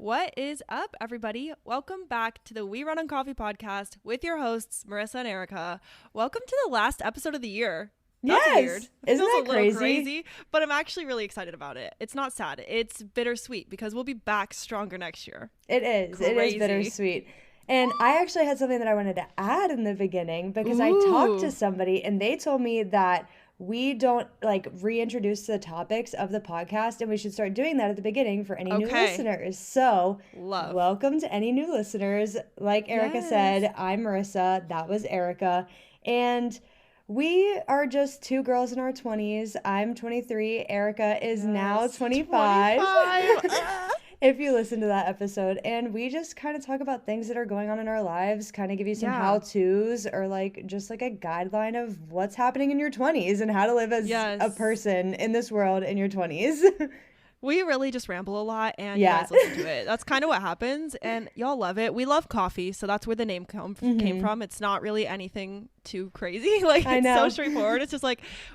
What is up, everybody? Welcome back to the We Run on Coffee podcast with your hosts, Marissa and Arika. Welcome to the last episode of the year. That's weird. Isn't that crazy? But I'm actually really excited about it. It's not sad. It's bittersweet because we'll be back stronger next year. It is. Crazy. It is bittersweet. And I actually had something that I wanted to add in the beginning because I talked to somebody and they told me that we don't reintroduce the topics of the podcast, and we should start doing that at the beginning for any new listeners. So welcome to any new listeners. Like Arika said, I'm Marissa. That was Arika. And we are just two girls in our 20s. I'm 23. Arika is now 25. If you listen to that episode, and we just kind of talk about things that are going on in our lives, kind of give you some how-tos or just a guideline of what's happening in your 20s and how to live as a person in this world in your 20s. We really just ramble a lot, and you guys listen to it. That's kind of what happens, and y'all love it. We love coffee, so that's where the name came from. It's not really anything too crazy. It's so straightforward. It's just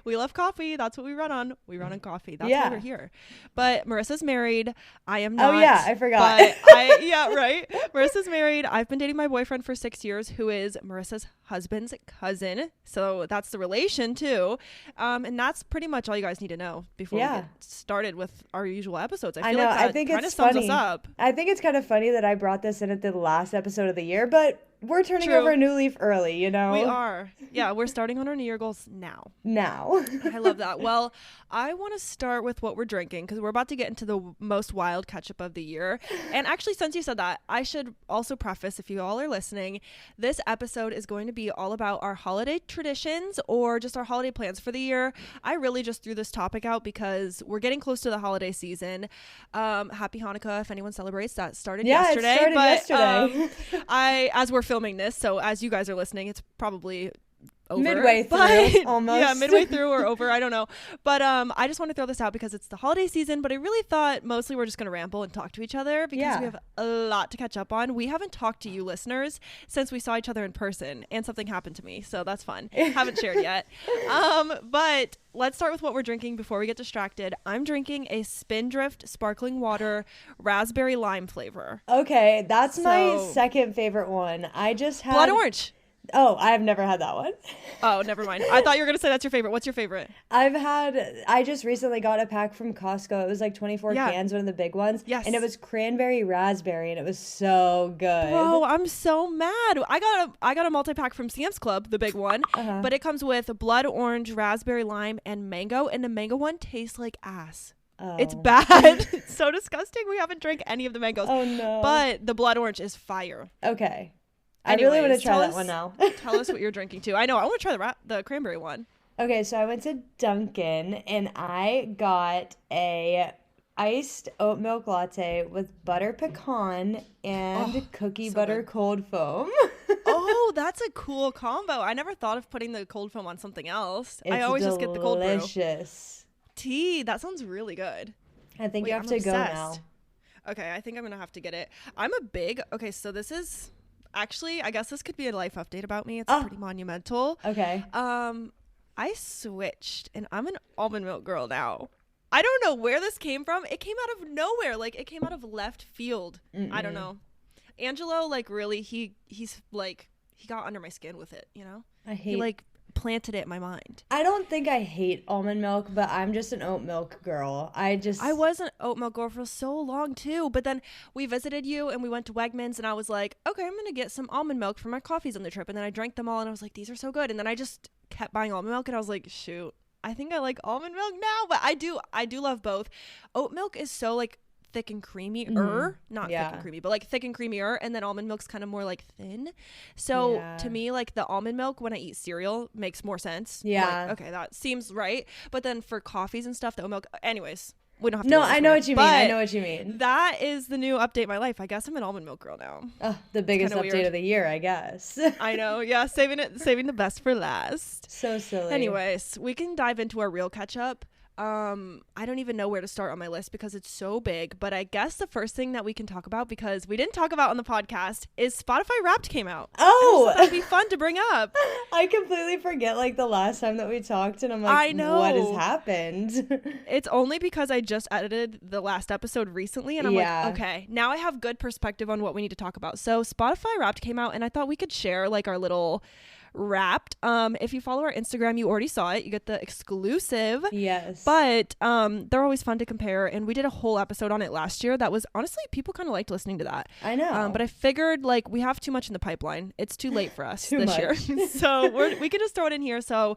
we love coffee. That's what we run on. We run on coffee. That's why we're here. But Marissa's married. I am not. Oh, yeah. I forgot. Right? Marissa's married. I've been dating my boyfriend for 6 years, who is Marissa's husband's cousin. So that's the relation, too. And that's pretty much all you guys need to know before we get started with our usual episodes. I feel like that kind of sums us up. I think it's kind of funny that I brought this in at the last episode of the year, but we're turning over a new leaf early, you know? We are. Yeah, we're starting on our New Year goals now. I love that. Well, I want to start with what we're drinking because we're about to get into the most wild ketchup of the year. And actually, since you said that, I should also preface, if you all are listening, this episode is going to be all about our holiday traditions or just our holiday plans for the year. I really just threw this topic out because we're getting close to the holiday season. Happy Hanukkah, if anyone celebrates. That started yesterday. It started yesterday. As we're filming this, so as you guys are listening, it's probably over. Midway through, almost. Yeah, midway through or over, I don't know. But I just want to throw this out because it's the holiday season, but I really thought mostly we're just going to ramble and talk to each other because we have a lot to catch up on. We haven't talked to you listeners since we saw each other in person, and something happened to me, so that's fun. Haven't shared yet. But let's start with what we're drinking before we get distracted. I'm drinking a Spindrift sparkling water raspberry lime flavor. Okay, that's my second favorite one. I just had blood orange. Oh, I have never had that one. Oh, never mind. I thought you were going to say that's your favorite. What's your favorite? I just recently got a pack from Costco. It was 24 cans, one of the big ones. Yes. And it was cranberry raspberry, and it was so good. Bro, I'm so mad. I got a multi-pack from Sam's Club, the big one. But it comes with blood orange, raspberry lime, and mango. And the mango one tastes like ass. Oh. It's bad. It's so disgusting. We haven't drank any of the mangoes. Oh, no. But the blood orange is fire. Okay. Anyways, I really want to try that one now. Tell us what you're drinking too. I know. I want to try the cranberry one. Okay, so I went to Dunkin' and I got a iced oat milk latte with butter pecan and cookie butter good. Cold foam. Oh, that's a cool combo. I never thought of putting the cold foam on something else. I always just get the cold brew. Delicious. Tea. That sounds really good. I think you have to go now. Okay, I think I'm gonna have to get it. Okay, so this is. Actually, I guess this could be a life update about me. It's pretty monumental. Okay. I switched, and I'm an almond milk girl now. I don't know where this came from. It came out of nowhere. It came out of left field. I don't know. Angelo, really, he's he got under my skin with it, you know? He planted it in my mind. I don't think I hate almond milk, but I'm just an oat milk girl. I was an oat milk girl for so long too, but then we visited you and we went to Wegmans and I was like, okay, I'm gonna get some almond milk for my coffees on the trip, and then I drank them all and I was like, these are so good, and then I just kept buying almond milk and I was like, shoot, I think I like almond milk now. But I do love both. Oat milk is so thick and creamy not thick and creamy, but thick and creamier, and then almond milk's kind of more thin. So to me, the almond milk when I eat cereal makes more sense. Okay, that seems right. But then for coffees and stuff, the oat milk, anyways, we don't have to. No, I know what you mean. I know what you mean. That is the new update in my life. I guess I'm an almond milk girl now. The biggest update weird. Of the year, I guess. I know. Yeah, saving the best for last. So silly. Anyways, we can dive into our real catch up. I don't even know where to start on my list because it's so big, but I guess the first thing that we can talk about, because we didn't talk about on the podcast, is Spotify Wrapped came out. Oh, that'd be fun to bring up. I completely forget like the last time that we talked, and I'm like, I know. what has happened? It's only because I just edited the last episode recently, and I'm like, okay, now I have good perspective on what we need to talk about. So Spotify Wrapped came out, and I thought we could share like our little Wrapped. If you follow our Instagram, you already saw it. You get the exclusive. Yes. But they're always fun to compare, and we did a whole episode on it last year that was honestly, people kind of liked listening to that. I know. But I figured like we have too much in the pipeline. It's too late for us Too this much. year. So we can just throw it in here. So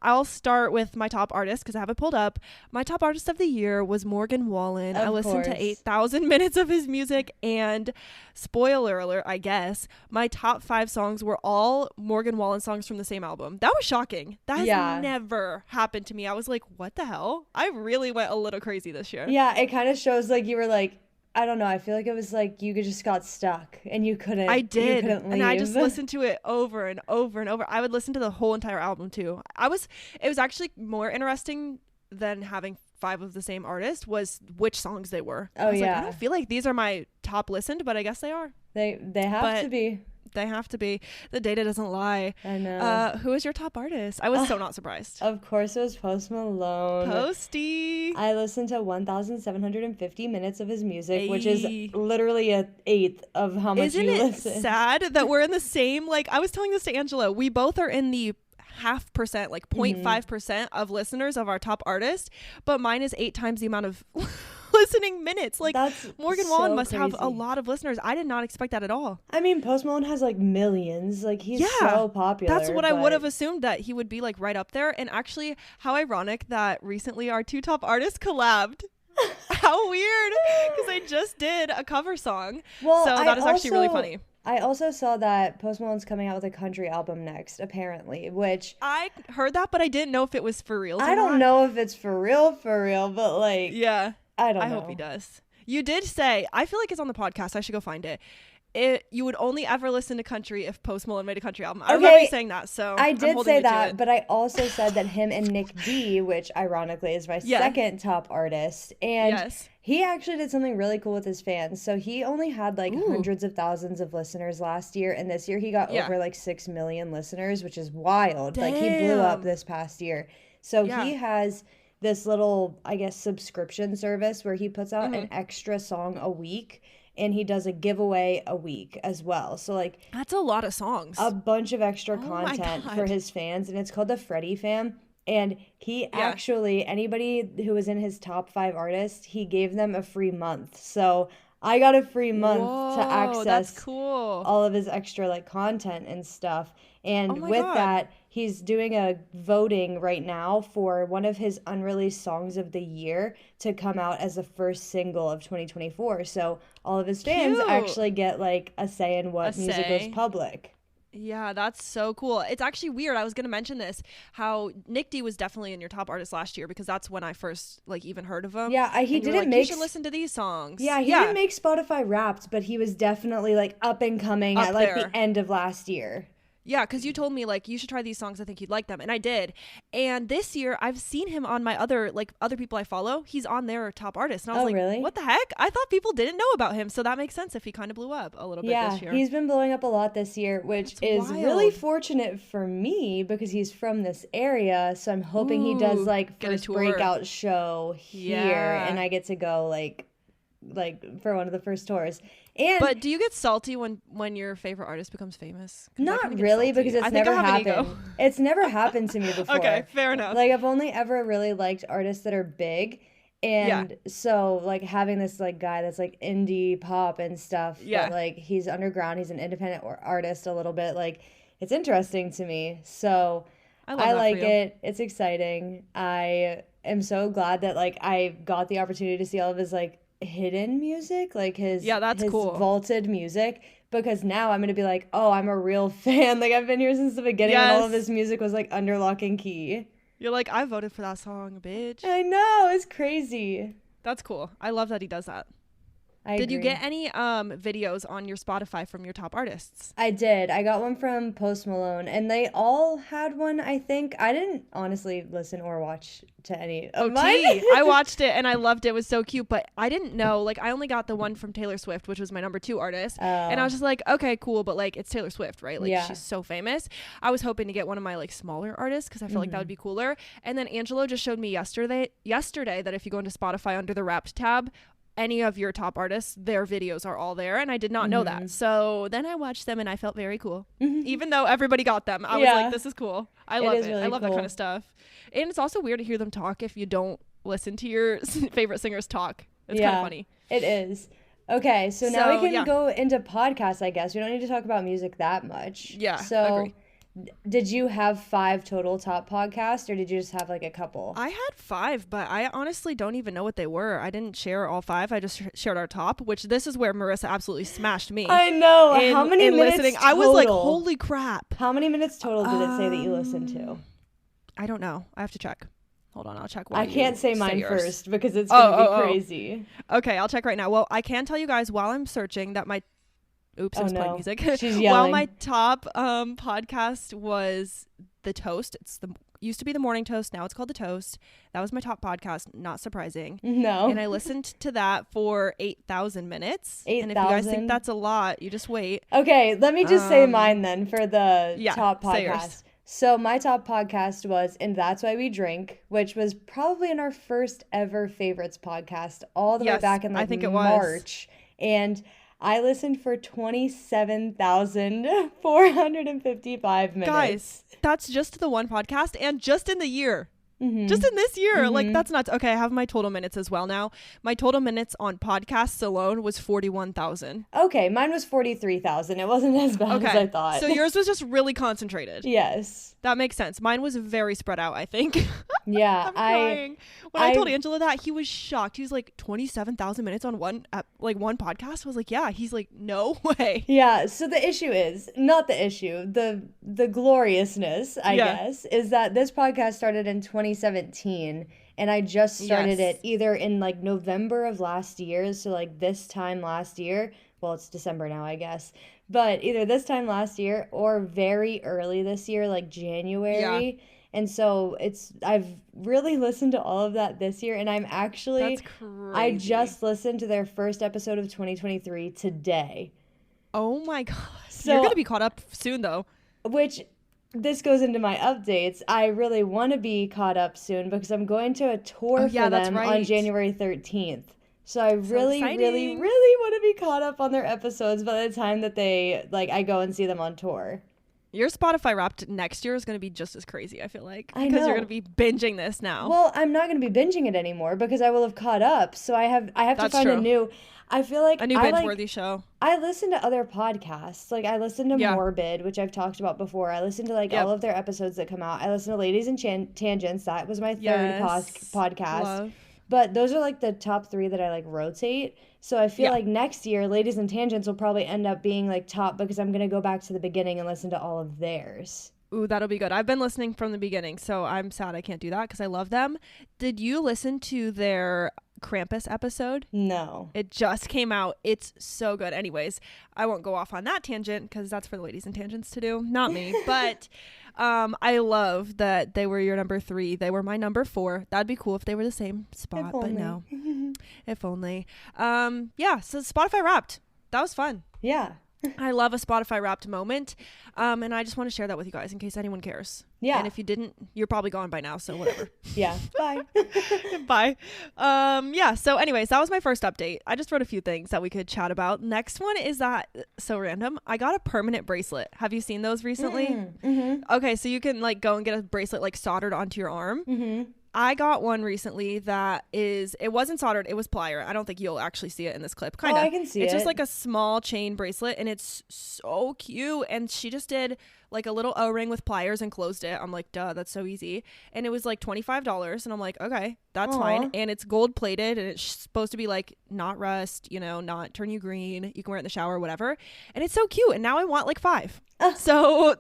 I'll start with my top artist because I have it pulled up. My top artist of the year was Morgan Wallen. I listened to 8,000 minutes of his music, and spoiler alert, I guess, my top 5 songs were all Morgan Wallen songs from the same album. That was shocking. That has never happened to me. I was like, what the hell? I really went a little crazy this year. Yeah, it kind of shows like you were like, I don't know. I feel like it was like you just got stuck and you couldn't. I did. You couldn't leave. And I just listened to it over and over and over. I would listen to the whole entire album too. It was actually more interesting than having 5 of the same artist was which songs they were. Oh, I don't feel like these are my top listened, but I guess they are. They have to be. They have to be. The data doesn't lie. I know. Who is your top artist? I was so not surprised. Of course it was Post Malone. Posty. I listened to 1,750 minutes of his music, which is literally an eighth of how much you listen. Isn't it sad that we're in the same, like, I was telling this to Angela, we both are in the 0.5%, like 0.5% of listeners of our top artist, but mine is 8 times the amount of listening minutes. Like, that's Morgan Wallen must have a lot of listeners. I did not expect that at all. I mean, Post Malone has like millions. Like, he's so popular. That's what I would have assumed, that he would be like right up there. And actually, how ironic that recently our 2 top artists collabed. How weird, because I just did a cover song. Well, so that is actually really funny. I also saw that Post Malone's coming out with a country album next, apparently, which I heard that, but I didn't know if it was for real. I don't know if it's for real, but like, yeah, I don't know. I hope he does. You did say, I feel like it's on the podcast. I should go find it. You would only ever listen to country if Post Malone made a country album. I remember you saying that, so I did say that, but I also said that him and Nick D, which ironically is my second top artist, and he actually did something really cool with his fans. So he only had like hundreds of thousands of listeners last year, and this year he got over like 6 million listeners, which is wild. Damn. Like, he blew up this past year. So he has this little, I guess, subscription service where he puts out an extra song a week. And he does a giveaway a week as well. So, like, that's a lot of songs. A bunch of extra content for his fans. And it's called the Freddie Fam. And he actually, anybody who was in his top 5 artists, he gave them a free month. So I got a free month to access all of his extra like content and stuff. And with that, he's doing a voting right now for one of his unreleased songs of the year to come out as the first single of 2024. So all of his fans actually get like a say in what music goes public. Yeah, that's so cool. It's actually weird. I was going to mention this, how Nick D was definitely in your top artist last year, because that's when I first like even heard of him. Yeah, he didn't make. You should listen to these songs. Yeah, he didn't make Spotify Wrapped, but he was definitely like up and coming at like the end of last year. Yeah, because you told me like you should try these songs. I think you'd like them, and I did. And this year, I've seen him on my other people I follow. He's on their top artist, and I was like, really? What the heck? I thought people didn't know about him, so that makes sense if he kind of blew up a little bit this year. Yeah, he's been blowing up a lot this year, which is really fortunate for me because he's from this area. So I'm hoping he does like first breakout show here, and I get to go like for one of the first tours. But do you get salty when your favorite artist becomes famous? Not really, because it's never happened. It's never happened to me before. Okay, fair enough. Like, I've only ever really liked artists that are big. And so, like, having this, like, guy that's, like, indie pop and stuff. But, like, he's underground. He's an independent artist a little bit. Like, it's interesting to me. So, I like it. It's exciting. I am so glad that, like, I got the opportunity to see all of his, like, hidden music, like his cool. vaulted music, because now I'm gonna be like, oh, I'm a real fan. Like, I've been here since the beginning when all of his music was like under lock and key. You're like, I voted for that song, bitch. I know, it's crazy. That's cool. I love that he does that. Did you get any videos on your Spotify from your top artists? I did. I got one from Post Malone, and they all had one, I think. I didn't honestly listen or watch to any of mine. I watched it, and I loved it. It was so cute, but I didn't know. Like, I only got the one from Taylor Swift, which was my number 2 artist. And I was just like, okay, cool, but, like, it's Taylor Swift, right? Like, she's so famous. I was hoping to get one of my, like, smaller artists because I feel like that would be cooler. And then Angelo just showed me yesterday that if you go into Spotify under the Wrapped tab, any of your top artists, their videos are all there, and I did not know that. So then I watched them, and I felt very cool. Even though everybody got them, I was like, this is cool. I love it. Really I love that kind of stuff. And it's also weird to hear them talk if you don't listen to your favorite singers talk. It's kind of funny. It is. Okay, so now we can go into podcasts, I guess. We don't need to talk about music that much. Yeah, so agree. Did you have 5 total top podcasts, or did you just have like a couple? I had 5, but I honestly don't even know what they were. I didn't share all 5. I just shared our top, which this is where Marissa absolutely smashed me. I know. How many minutes listening? Total? I was like, holy crap. How many minutes total did it say that you listened to? I don't know. I have to check. Hold on, I'll check. I can't say mine first because it's going to be crazy. Okay, I'll check right now. Well, I can tell you guys while I'm searching that my... Oops, I was playing music. She's yelling. Well, my top podcast was The Toast. Used to be The Morning Toast. Now it's called The Toast. That was my top podcast. Not surprising. No. And I listened to that for 8,000 minutes. 8,000. And if you guys think that's a lot, you just wait. Okay, let me just say mine then for the top say podcast. yours. So my top podcast was And That's Why We Drink, which was probably in our first ever favorites podcast all the way back in like March. And I listened for 27,455 minutes. Guys, that's just the one podcast and just in the year. Just in this year. Like, that's nuts. Okay, I have my total minutes as well now. My total minutes on podcasts alone was 41,000. Okay, mine was 43,000. It wasn't as bad as I thought. So yours was just really concentrated. Yes. That makes sense. Mine was very spread out, I think. Yeah. I'm crying. When I told Angela that, he was shocked. He was like, 27,000 minutes on one podcast? I was like, yeah. He's like, no way. Yeah. So the issue is, not the issue, the gloriousness, I guess, is that this podcast started in 2017. And I just started it either in like November of last year. So like this time last year. Well, it's December now, I guess. But either this time last year or very early this year, like January. Yeah. And so I've really listened to all of that this year. And I'm actually, that's crazy. I just listened to their first episode of 2023 today. Oh my gosh. So, you're going to be caught up soon though. Which, this goes into my updates. I really want to be caught up soon because I'm going to a tour for them on January 13th. So I really, really, really want to be caught up on their episodes by the time that I go and see them on tour. Your Spotify Wrapped next year is going to be just as crazy, I feel like. I know. Because you're going to be binging this now. Well, I'm not going to be binging it anymore because I will have caught up. So I have to find a new... I feel like a new binge-worthy show. I listen to other podcasts. Like, I listen to Morbid, which I've talked about before. I listen to, all of their episodes that come out. I listen to Ladies and Tangents. That was my third podcast. Love. But those are, the top 3 that I, rotate. So I feel like next year, Ladies and Tangents will probably end up being, top because I'm going to go back to the beginning and listen to all of theirs. Ooh, that'll be good. I've been listening from the beginning, so I'm sad I can't do that because I love them. Did you listen to their Krampus episode? No. It just came out. It's so good. Anyways, I won't go off on that tangent because that's for the Ladies and Tangents to do, not me. But I love that they were your number 3. They were my number 4. That'd be cool if they were the same spot, but no. If only. So Spotify Wrapped. That was fun. Yeah. I love a Spotify Wrapped moment, and I just want to share that with you guys in case anyone cares. Yeah. And if you didn't, you're probably gone by now, so whatever. Yeah. Bye. Bye. So anyways, that was my first update. I just wrote a few things that we could chat about. Next one is that, so random, I got a permanent bracelet. Have you seen those recently? Mm-hmm. Okay, so you can go and get a bracelet soldered onto your arm. Mm-hmm. I got one recently that it wasn't soldered, it was plier. I don't think you'll actually see it in this clip. Kind of. I can see it. It's just a small chain bracelet and it's so cute. And she just did a little O-ring with pliers and closed it. I'm like, duh, that's so easy. And it was $25 and I'm like, okay, that's fine. And it's gold plated and it's supposed to be not rust, not turn you green. You can wear it in the shower, whatever. And it's so cute. And now I want 5. So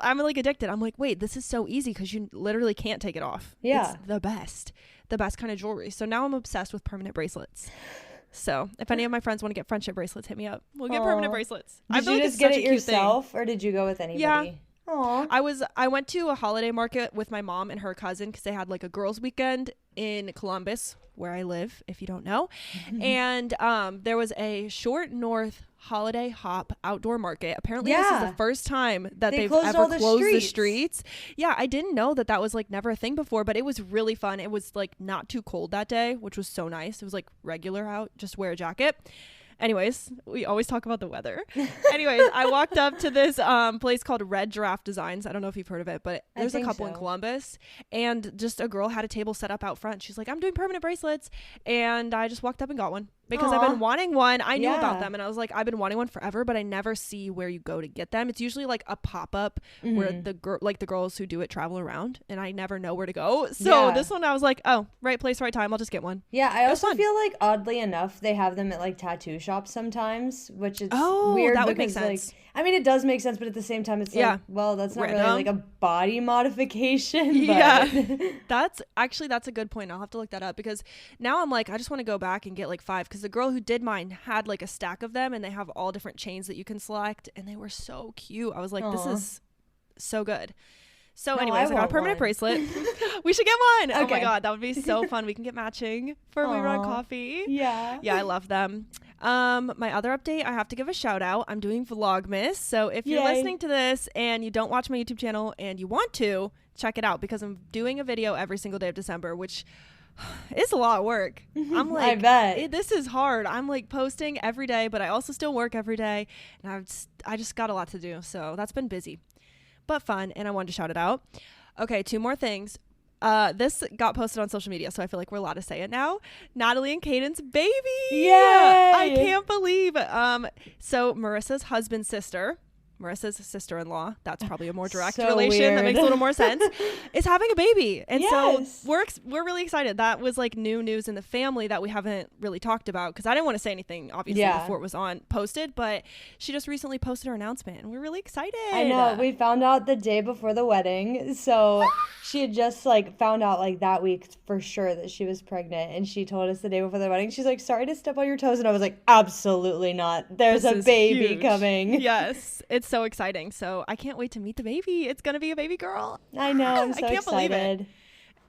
I'm addicted. I'm like, wait, this is so easy because you literally can't take it off. Yeah. It's the best kind of jewelry. So now I'm obsessed with permanent bracelets. So if any of my friends want to get friendship bracelets, hit me up. We'll get permanent bracelets. Did you just get it yourself, or did you go with anybody? Yeah. Aww. I went to a holiday market with my mom and her cousin because they had like a girls' weekend in Columbus, where I live, if you don't know. And there was a Short North holiday hop outdoor market. Apparently this is the first time that they've ever closed the streets. Yeah, I didn't know that was like never a thing before, but it was really fun. It was like not too cold that day, which was so nice. It was like regular out, just wear a jacket. Anyways, we always talk about the weather. Anyways, I walked up to this place called Red Giraffe Designs. I don't know if you've heard of it, but there's a couple in Columbus. And just a girl had a table set up out front. She's like, I'm doing permanent bracelets. And I just walked up and got one. Because I've been wanting one. I knew about them and I was like, I've been wanting one forever, but I never see where you go to get them. It's usually like a pop-up where the girls who do it travel around, and I never know where to go. So this one I was like, oh, right place, right time. I'll just get one. Yeah, I also feel like oddly enough, they have them at like tattoo shops sometimes, which is weird. That would make sense. Like, I mean, it does make sense, but at the same time, it's like, well, that's not really like a body modification. But. Yeah, that's a good point. I'll have to look that up because now I'm like, I just want to go back and get like 5 because the girl who did mine had like a stack of them and they have all different chains that you can select and they were so cute. I was like, this is so good. So anyways, I got a permanent bracelet. We should get one. Okay. Oh my God, that would be so fun. We can get matching for We Run Coffee. Yeah, I love them. My other update, I have to give a shout out. I'm doing Vlogmas. So if you're listening to this and you don't watch my YouTube channel and you want to, check it out because I'm doing a video every single day of December, which it's a lot of work. I'm like, I bet. This is hard. I'm like posting every day, but I also still work every day. And I just got a lot to do. So that's been busy, but fun. And I wanted to shout it out. Okay, 2 more things. This got posted on social media, so I feel like we're allowed to say it now. Natalie and Caden's baby. Yay! I can't believe. So Marissa's husband's sister, Marissa's sister-in-law, that's probably a more direct relation weird. That makes a little more sense, is having a baby. And so we're really excited. That was like new news in the family that we haven't really talked about because I didn't want to say anything obviously before it was posted, but she just recently posted her announcement and we're really excited. I know. We found out the day before the wedding. So she had just like found out like that week for sure that she was pregnant, and she told us the day before the wedding. She's like, sorry to step on your toes. And I was like, absolutely not. There's a baby huge. Coming. Yes. It's so exciting. So I can't wait to meet the baby. It's gonna be a baby girl. I know. I'm so I can't excited. Believe it.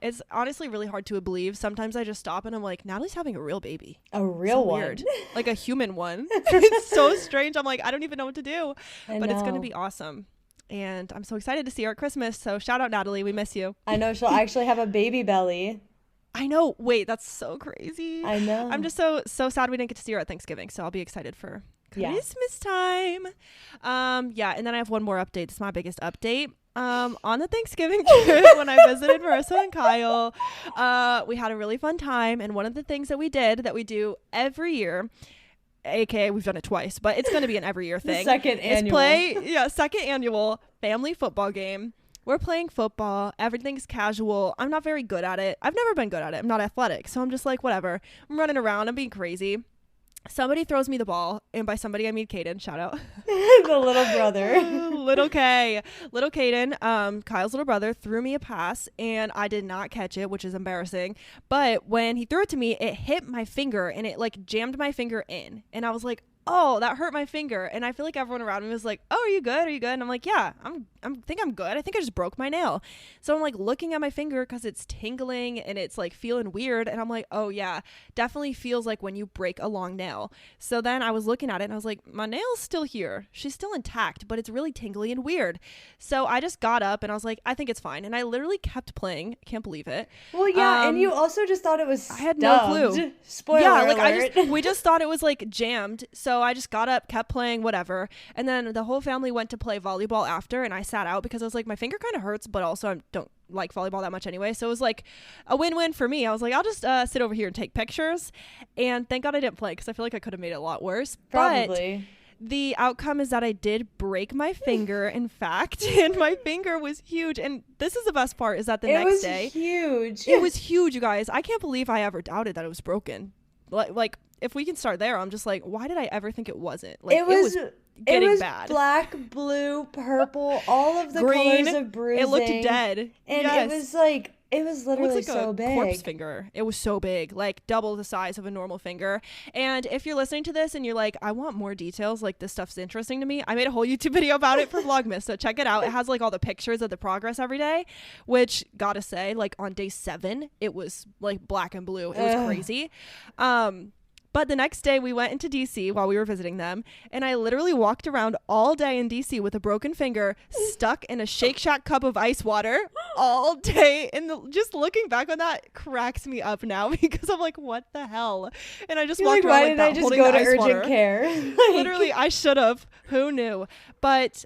It's honestly really hard to believe. Sometimes I just stop and I'm like, Natalie's having a real baby. A real one. Weird. Like a human one. It's so strange. I'm like, I don't even know what to do. But it's gonna be awesome. And I'm so excited to see her at Christmas. So shout out Natalie. We miss you. I know she'll actually have a baby belly. I know. Wait, that's so crazy. I know. I'm just so sad we didn't get to see her at Thanksgiving. So I'll be excited for Christmas time. And then I have one more update. This is my biggest update. On the Thanksgiving trip when I visited Marissa and Kyle, we had a really fun time. And one of the things that we did that we do every year, aka we've done it twice, but it's going to be an every year thing. Second annual family football game. We're playing football. Everything's casual. I'm not very good at it. I've never been good at it. I'm not athletic. So I'm just like, whatever. I'm running around. I'm being crazy. Somebody throws me the ball, and by somebody I mean Caden. Shout out. The little brother. Little Caden, Kyle's little brother, threw me a pass, and I did not catch it, which is embarrassing. But when he threw it to me, it hit my finger, and it like jammed my finger in. And I was like, oh, that hurt my finger. And I feel like everyone around me was like, oh, are you good? And I'm like, yeah, I think I'm good. I think I just broke my nail. So I'm like looking at my finger because it's tingling and it's like feeling weird. And I'm like, oh yeah, definitely feels like when you break a long nail. So then I was looking at it and I was like, my nail's still here. She's still intact, but it's really tingly and weird. So I just got up and I was like, I think it's fine. And I literally kept playing. I can't believe it. Well, yeah. And you also just thought it was stubbed. I had no clue. Spoiler alert. We just thought it was like jammed. So I just got up, kept playing, whatever. And then the whole family went to play volleyball after, and I sat out because I was like, my finger kind of hurts, but also I don't like volleyball that much anyway. So it was like a win-win for me. I was like, I'll just sit over here and take pictures. And thank God I didn't play because I feel like I could have made it a lot worse. Probably. But the outcome is that I did break my finger, in fact, and my finger was huge. And this is the best part, is that the next day. It was huge, you guys. I can't believe I ever doubted that it was broken. Like if we can start there, I'm just like, why did I ever think it wasn't? Like it was getting bad. Black, blue, purple, all of the green, colors of bruising. It looked dead. And it was like, It was literally like so a big. corpse finger. It was so big, like double the size of a normal finger. And if you're listening to this and you're like, I want more details, like this stuff's interesting to me, I made a whole YouTube video about it for Vlogmas, so check it out. It has like all the pictures of the progress every day, which gotta say, like on day 7 it was like black and blue. It was crazy. But the next day we went into DC while we were visiting them, and I literally walked around all day in DC with a broken finger stuck in a Shake Shack cup of ice water all day. And just looking back on that cracks me up now because I'm like, what the hell? And I just walked around like that, why did I just go to urgent care? Literally, I should have. Who knew? But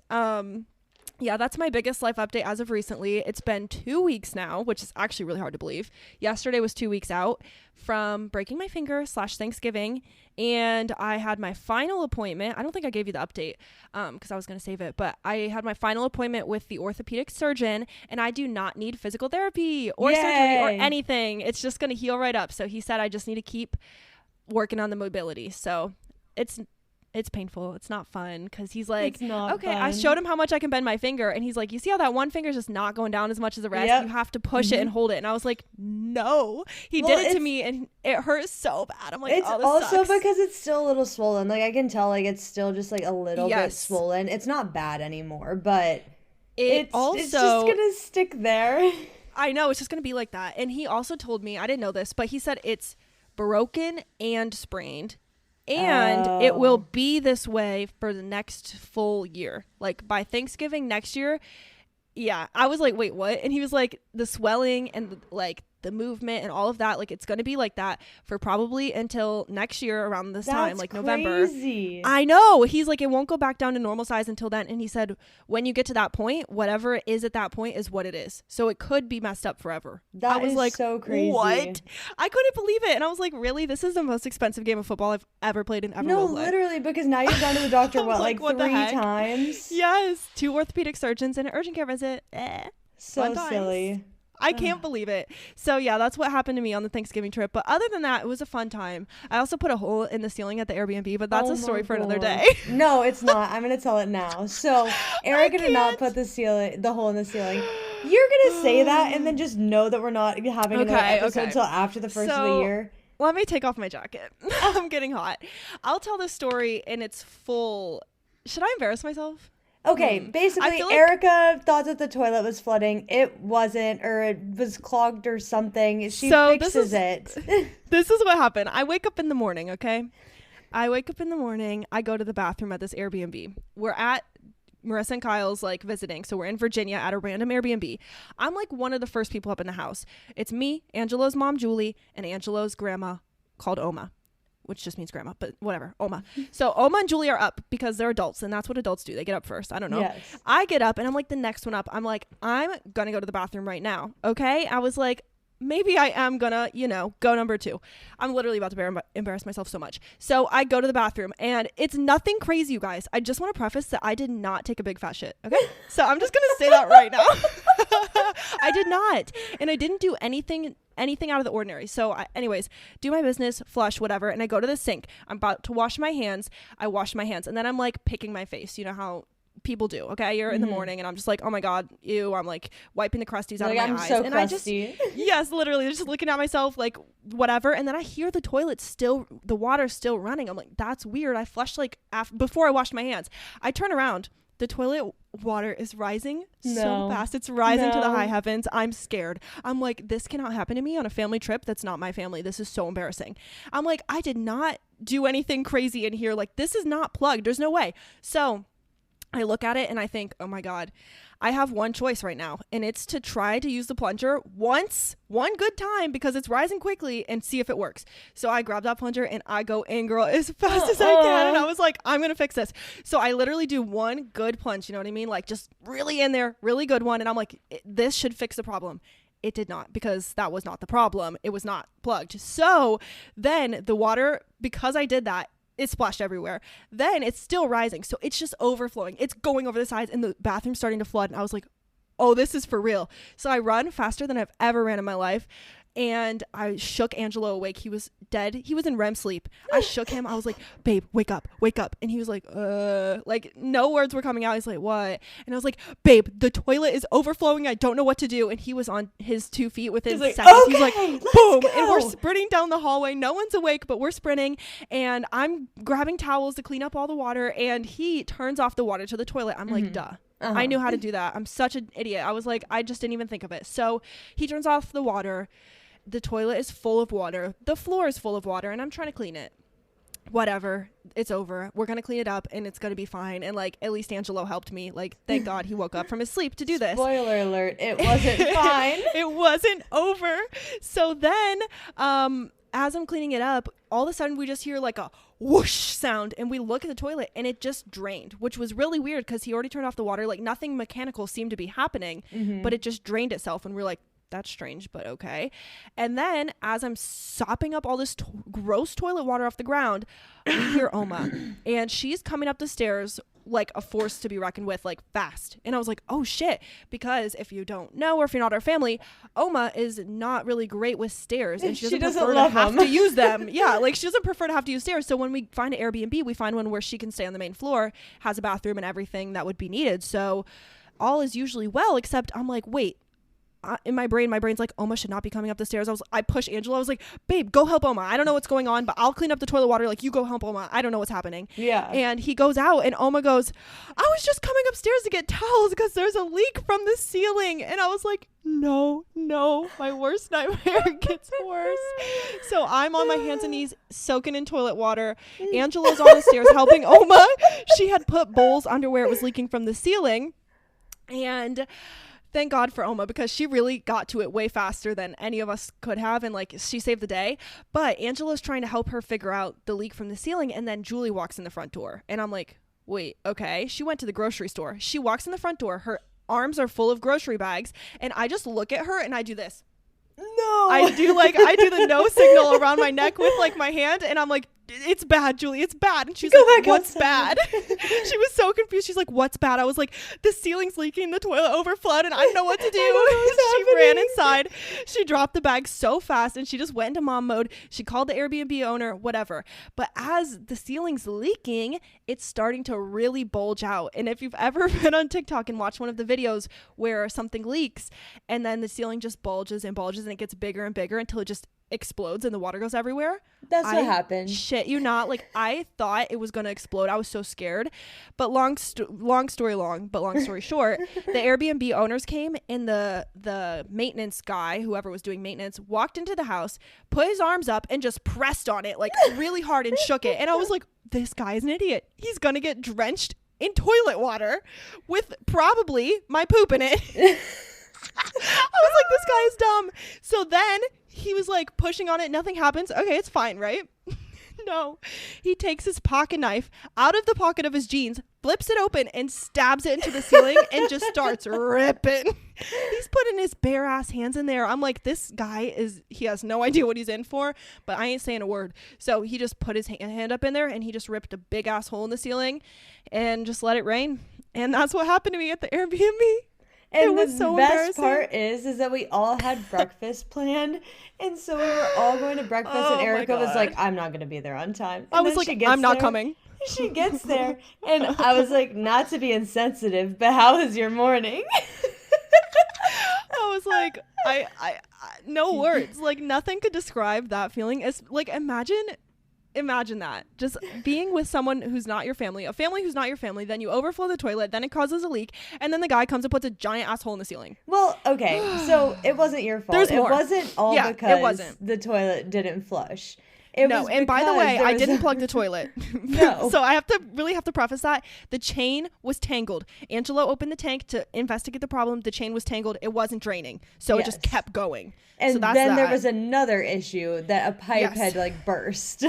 yeah, that's my biggest life update as of recently. It's been 2 weeks now, which is actually really hard to believe. Yesterday was 2 weeks out from breaking my finger / Thanksgiving. And I had my final appointment. I don't think I gave you the update because I was going to save it. But I had my final appointment with the orthopedic surgeon. And I do not need physical therapy or surgery or anything. It's just going to heal right up. So he said I just need to keep working on the mobility. So it's painful. It's not fun because he's like, okay, fun. I showed him how much I can bend my finger. And he's like, you see how that one finger's just not going down as much as the rest? Yep. You have to push it and hold it. And I was like, no. He did it to me and it hurts so bad. I'm like, it's this also sucks. Because it's still a little swollen. Like I can tell like it's still just like a little bit swollen. It's not bad anymore, but it's just going to stick there. I know. It's just going to be like that. And he also told me, I didn't know this, but he said it's broken and sprained. And it will be this way for the next full year. Like by Thanksgiving next year. Yeah. I was like, wait, what? And he was like, the swelling and like the movement and all of that, like it's going to be like that for probably until next year around this time, like November. Crazy. I know. He's like, it won't go back down to normal size until then. And he said, when you get to that point, whatever it is at that point is what it is. So it could be messed up forever. That is like, so crazy. What? I couldn't believe it. And I was like, really? This is the most expensive game of football I've ever played in ever. No, literally, because now you've gone to the doctor, what 3 times? Yes. 2 orthopedic surgeons and an urgent care visit. So silly. I can't believe it. So yeah, that's what happened to me on the Thanksgiving trip. But other than that, it was a fun time. I also put a hole in the ceiling at the Airbnb, but that's a story for another day. No, it's not. I'm going to tell it now. So Arika did not put the hole in the ceiling. You're going to say that and then just know that we're not having another episode until after the first of the year. Let me take off my jacket. I'm getting hot. I'll tell this story in its full. Should I embarrass myself? Okay, basically, Arika thought that the toilet was flooding. It wasn't, or it was clogged or something. She fixes it. This is what happened. I wake up in the morning, okay? I go to the bathroom at this Airbnb. We're at Marissa and Kyle's, like, visiting. So we're in Virginia at a random Airbnb. I'm, like, one of the first people up in the house. It's me, Angelo's mom, Julie, and Angelo's grandma called Oma, which just means grandma, but whatever, Oma. So Oma and Julie are up because they're adults, and that's what adults do. They get up first. I don't know. Yes. I get up, and I'm like the next one up. I'm like, I'm going to go to the bathroom right now, okay? I was like, maybe I am going to, go number 2. I'm literally about to embarrass myself so much. So I go to the bathroom, and it's nothing crazy, you guys. I just want to preface that I did not take a big fat shit, okay? So I'm just going to say that right now. I did not, and I didn't do anything out of the ordinary. So anyways, do my business, flush, whatever. And I go to the sink. I'm about to wash my hands. I wash my hands. And then I'm like picking my face. You know how people do. Okay. You're in the morning and I'm just like, oh my God, ew. I'm like wiping the crusties out of my eyes. So and crusty. Yes, literally just looking at myself like whatever. And then I hear the toilet the water's still running. I'm like, that's weird. I flushed like before I washed my hands. I turn around. The toilet water is rising so fast. It's rising to the high heavens. I'm scared. I'm like, this cannot happen to me on a family trip. That's not my family. This is so embarrassing. I'm like, I did not do anything crazy in here. Like, this is not plugged. There's no way. So I look at it and I think, oh my God, I have one choice right now, and it's to try to use the plunger one good time because it's rising quickly and see if it works. So I grab that plunger and I go in, girl, as fast as I can. And I was like, I'm going to fix this. So I literally do one good plunge. You know what I mean? Like just really in there, really good one. And I'm like, this should fix the problem. It did not, because that was not the problem. It was not plugged. So then the water, because I did that, it splashed everywhere. Then it's still rising. So it's just overflowing. It's going over the sides and the bathroom's starting to flood. And I was like, oh, this is for real. So I run faster than I've ever ran in my life. and I shook Angelo awake. He was dead. He was in REM sleep. I shook him. I was like, babe, wake up. And he was like no words were coming out. He's like, what? And I was like, babe, the toilet is overflowing. I don't know what to do. And he was on his 2 feet within seconds. Okay, he's like, boom. Go. And we're sprinting down the hallway. No one's awake, but we're sprinting. And I'm grabbing towels to clean up all the water. And he turns off the water to the toilet. I'm like, duh. I knew how to do that. I'm such an idiot. I was like, I just didn't even think of it. So he turns off the water. The toilet is full of water. The floor is full of water, and I'm trying to clean it. Whatever. It's over. We're going to clean it up, and it's going to be fine. And, like, at least Angelo helped me. Like, thank God he woke up from his sleep to do this. Spoiler alert. It wasn't fine. It wasn't over. So then, as I'm cleaning it up, all of a sudden we just hear like a whoosh sound, and we look at the toilet and it just drained, which was really weird because he already turned off the water. Like, nothing mechanical seemed to be happening, but it just drained itself, and we're like, that's strange, but okay. And then as I'm sopping up all this gross toilet water off the ground, we hear Oma, and she's coming up the stairs like a force to be reckoned with, like fast. And I was like, oh shit, because if you don't know, or if you're not our family, Oma is not really great with stairs, and she doesn't prefer to have to use them. Yeah, like she doesn't prefer to have to use stairs. So when we find an Airbnb, we find one where she can stay on the main floor, has a bathroom and everything that would be needed. So all is usually well, except I'm like, wait, in my brain's like, Oma should not be coming up the stairs. I pushed Angela. I was like, babe, go help Oma. I don't know what's going on, but I'll clean up the toilet water. Like, you go help Oma. I don't know what's happening. Yeah. And he goes out, and Oma goes, I was just coming upstairs to get towels because there's a leak from the ceiling. And I was like, no, my worst nightmare gets worse. So I'm on my hands and knees soaking in toilet water. Angela's on the stairs helping Oma. She had put bowls under where it was leaking from the ceiling. And thank God for Oma, because she really got to it way faster than any of us could have, and like she saved the day. But Angela's trying to help her figure out the leak from the ceiling, and then Julie walks in the front door, and I'm like, wait, okay. She went to the grocery store. She walks in the front door. Her arms are full of grocery bags, and I just look at her and I do this. No. I do the no signal around my neck with like my hand, and I'm like, it's bad, Julie, it's bad. And she's like, what's bad? She was so confused. She's like, what's bad? I was like, the ceiling's leaking, the toilet overflowed, and I don't know what to do. She ran inside. She dropped the bag so fast, and she just went into mom mode. She called the Airbnb owner, whatever. But as the ceiling's leaking, it's starting to really bulge out. And if you've ever been on TikTok and watched one of the videos where something leaks and then the ceiling just bulges and it gets bigger and bigger until it just explodes and the water goes everywhere. That's what happened. Shit you not. Like, I thought it was gonna explode. I was so scared. But long story short, the Airbnb owners came, and the maintenance guy, whoever was doing maintenance, walked into the house, put his arms up, and just pressed on it like really hard and shook it. And I was like, this guy is an idiot. He's gonna get drenched in toilet water with probably my poop in it. I was like, this guy is dumb. So then he was like pushing on it. Nothing happens. Okay, it's fine, right? No. He takes his pocket knife out of the pocket of his jeans, flips it open, and stabs it into the ceiling and just starts ripping. He's putting his bare ass hands in there. I'm like, this guy he has no idea what he's in for, but I ain't saying a word. So he just put his hand up in there, and he just ripped a big ass hole in the ceiling and just let it rain. And that's what happened to me at the Airbnb. And the best part is that we all had breakfast planned, and so we were all going to breakfast, and Erica was like, I'm not going to be there on time. And I was like, I'm not coming. She gets there, and I was like, not to be insensitive, but how was your morning? I was like, I no words. Like, nothing could describe that feeling. It's like, imagine that, just being with someone who's not your family, a family who's not your family, then you overflow the toilet, then it causes a leak, and then the guy comes and puts a giant asshole in the ceiling. Well, okay, so it wasn't your fault. There's more. It wasn't all because the toilet didn't flush. And by the way, I didn't plug the toilet. No. So I have to preface that. The chain was tangled. Angelo opened the tank to investigate the problem. The chain was tangled. It wasn't draining. So it just kept going. And so then there was another issue that a pipe had like burst.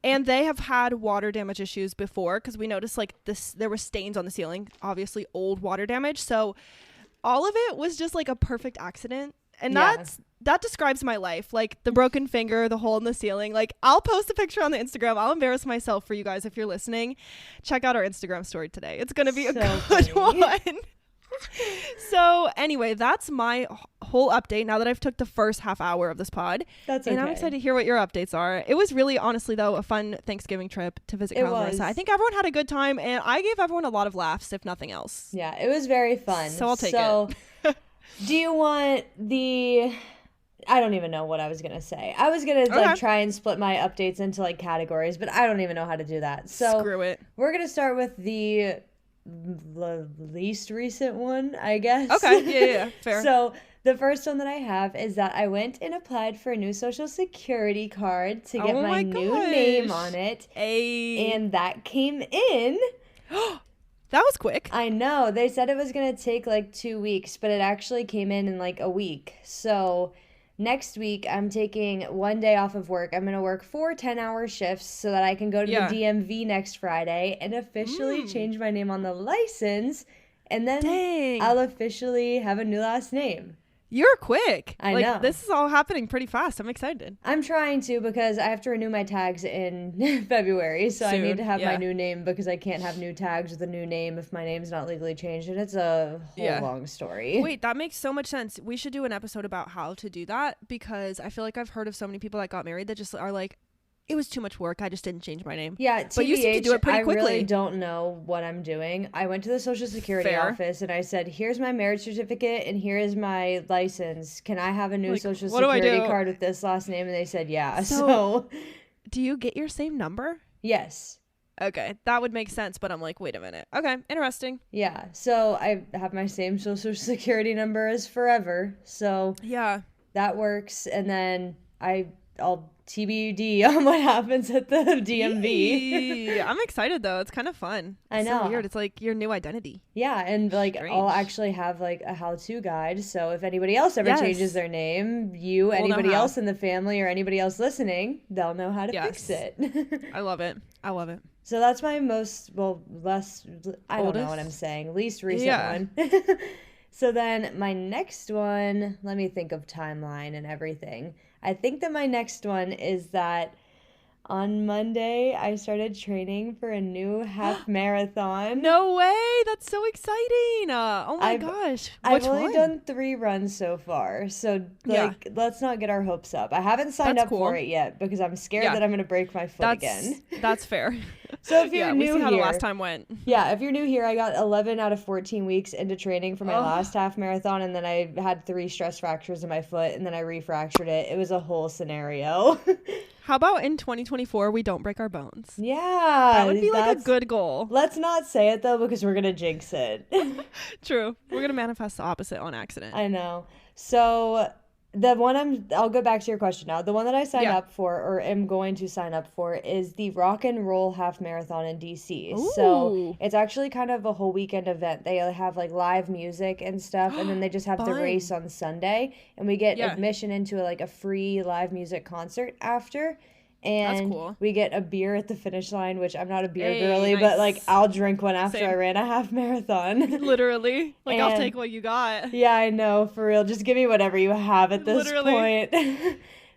And they have had water damage issues before, because we noticed like there were stains on the ceiling, obviously old water damage. So all of it was just like a perfect accident. And that describes my life, like the broken finger, the hole in the ceiling. Like, I'll post a picture on the Instagram. I'll embarrass myself for you guys if you're listening. Check out our Instagram story today. It's going to be a good one. So anyway, that's my whole update now that I've took the first half hour of this pod. That's okay. And I'm excited to hear what your updates are. It was really, honestly, though, a fun Thanksgiving trip to visit Kyle and Marissa. I think everyone had a good time, and I gave everyone a lot of laughs, if nothing else. Yeah, it was very fun. So I'll take it. Do you want the... I don't even know what I was going to say. I was going to like try and split my updates into like categories, but I don't even know how to do that. So screw it. We're going to start with the least recent one, I guess. Okay. Yeah. Fair. So the first one that I have is that I went and applied for a new social security card to get my new name on it. And that came in. That was quick. I know. They said it was going to take like 2 weeks, but it actually came in like a week. So next week, I'm taking 1 day off of work. I'm going to work 4 10-hour shifts so that I can go to the DMV next Friday and officially change my name on the license. And then I'll officially have a new last name. You're quick. I know. This is all happening pretty fast. I'm excited. I'm trying to because I have to renew my tags in February. So soon. I need to have my new name because I can't have new tags with a new name if my name's not legally changed. And it's a whole long story. Wait, that makes so much sense. We should do an episode about how to do that because I feel like I've heard of so many people that got married that just are like, it was too much work. I just didn't change my name. Yeah, but you seem to do it pretty quickly. I really don't know what I'm doing. I went to the Social Security office and I said, here's my marriage certificate and here is my license. Can I have a new Social Security card with this last name? And they said, yeah. So do you get your same number? Yes. Okay, that would make sense, but I'm like, wait a minute. Okay, interesting. Yeah, so I have my same Social Security number as forever. So yeah, that works. And then I'll TBD on what happens at the DMV. I'm excited though. It's kind of fun. I know. So weird. It's like your new identity. Yeah, and like strange. I'll actually have like a how-to guide. So if anybody else ever changes their name, anybody else in the family or anybody else listening, they'll know how to fix it. I love it. So that's my least don't know what I'm saying. Least recent one. So then my next one, let me think of timeline and everything. I think that my next one is that on Monday, I started training for a new half marathon. No way! That's so exciting! Oh my gosh! I've only done 3 runs so far, so let's not get our hopes up. I haven't signed up for it yet because I'm scared that I'm going to break my foot again. That's fair. So if you're new here, how the last time went. Yeah, if you're new here, I got 11 out of 14 weeks into training for my last half marathon, and then I had 3 stress fractures in my foot, and then I refractured it. It was a whole scenario. How about in 2024 we don't break our bones? Yeah. That would be like a good goal. Let's not say it though because we're going to jinx it. True. We're going to manifest the opposite on accident. I know. So the one I'll go back to your question now. The one that I signed up for or am going to sign up for is the Rock and Roll Half Marathon in DC. Ooh. So it's actually kind of a whole weekend event. They have like live music and stuff, and then they just have the race on Sunday, and we get admission into a free live music concert after. And that's cool. We get a beer at the finish line, which I'm not a beer girly, but I'll drink one after I ran a half marathon. Literally. I'll take what you got. Yeah, I know, for real. Just give me whatever you have at this point.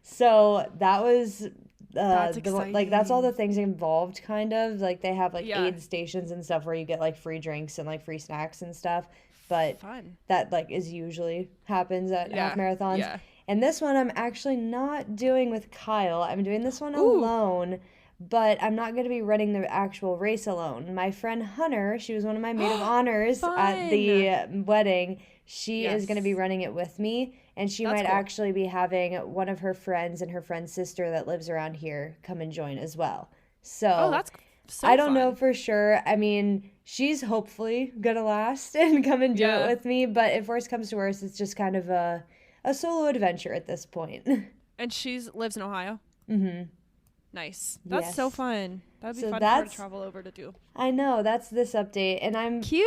So that was that's exciting. that's all the things involved kind of. They have aid stations and stuff where you get free drinks and free snacks and stuff. But fun. That is usually happens at half marathons. Yeah. And this one I'm actually not doing with Kyle. I'm doing this one alone, but I'm not going to be running the actual race alone. My friend Hunter, she was one of my maid of honors at the wedding. She is going to be running it with me, and she might actually be having one of her friends and her friend's sister that lives around here come and join as well. So that's so I don't know for sure. I mean, she's hopefully going to last and come and do it with me, but if worse comes to worse, it's just kind of a solo adventure at this point. And she lives in Ohio? Mm-hmm. Nice. That's so fun. That would be fun for her to travel over to do. I know. That's this update. And I'm... Cute!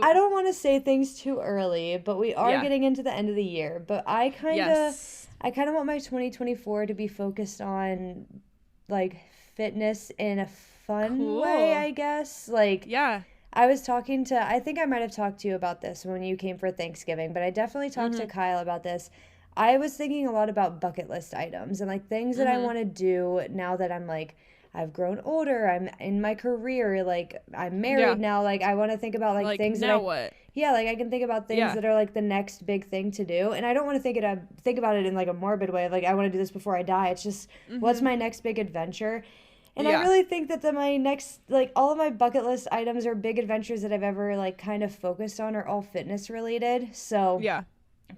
I don't want to say things too early, but we are getting into the end of the year. But I kind of want my 2024 to be focused on, fitness in a fun way, I guess. I was talking to, I think I might have talked to you about this when you came for Thanksgiving, but I definitely talked to Kyle about this. I was thinking a lot about bucket list items and things that I want to do now that I'm I've grown older. I'm in my career. Like, I'm married now. Like, I want to think about like things now that what? yeah, like I can think about things that are like the next big thing to do. And I don't want to think about it in like a morbid way. Like, I want to do this before I die. It's just what's my next big adventure? And I really think that my next, like, all of my bucket list items or big adventures that I've ever, like, kind of focused on are all fitness related. So,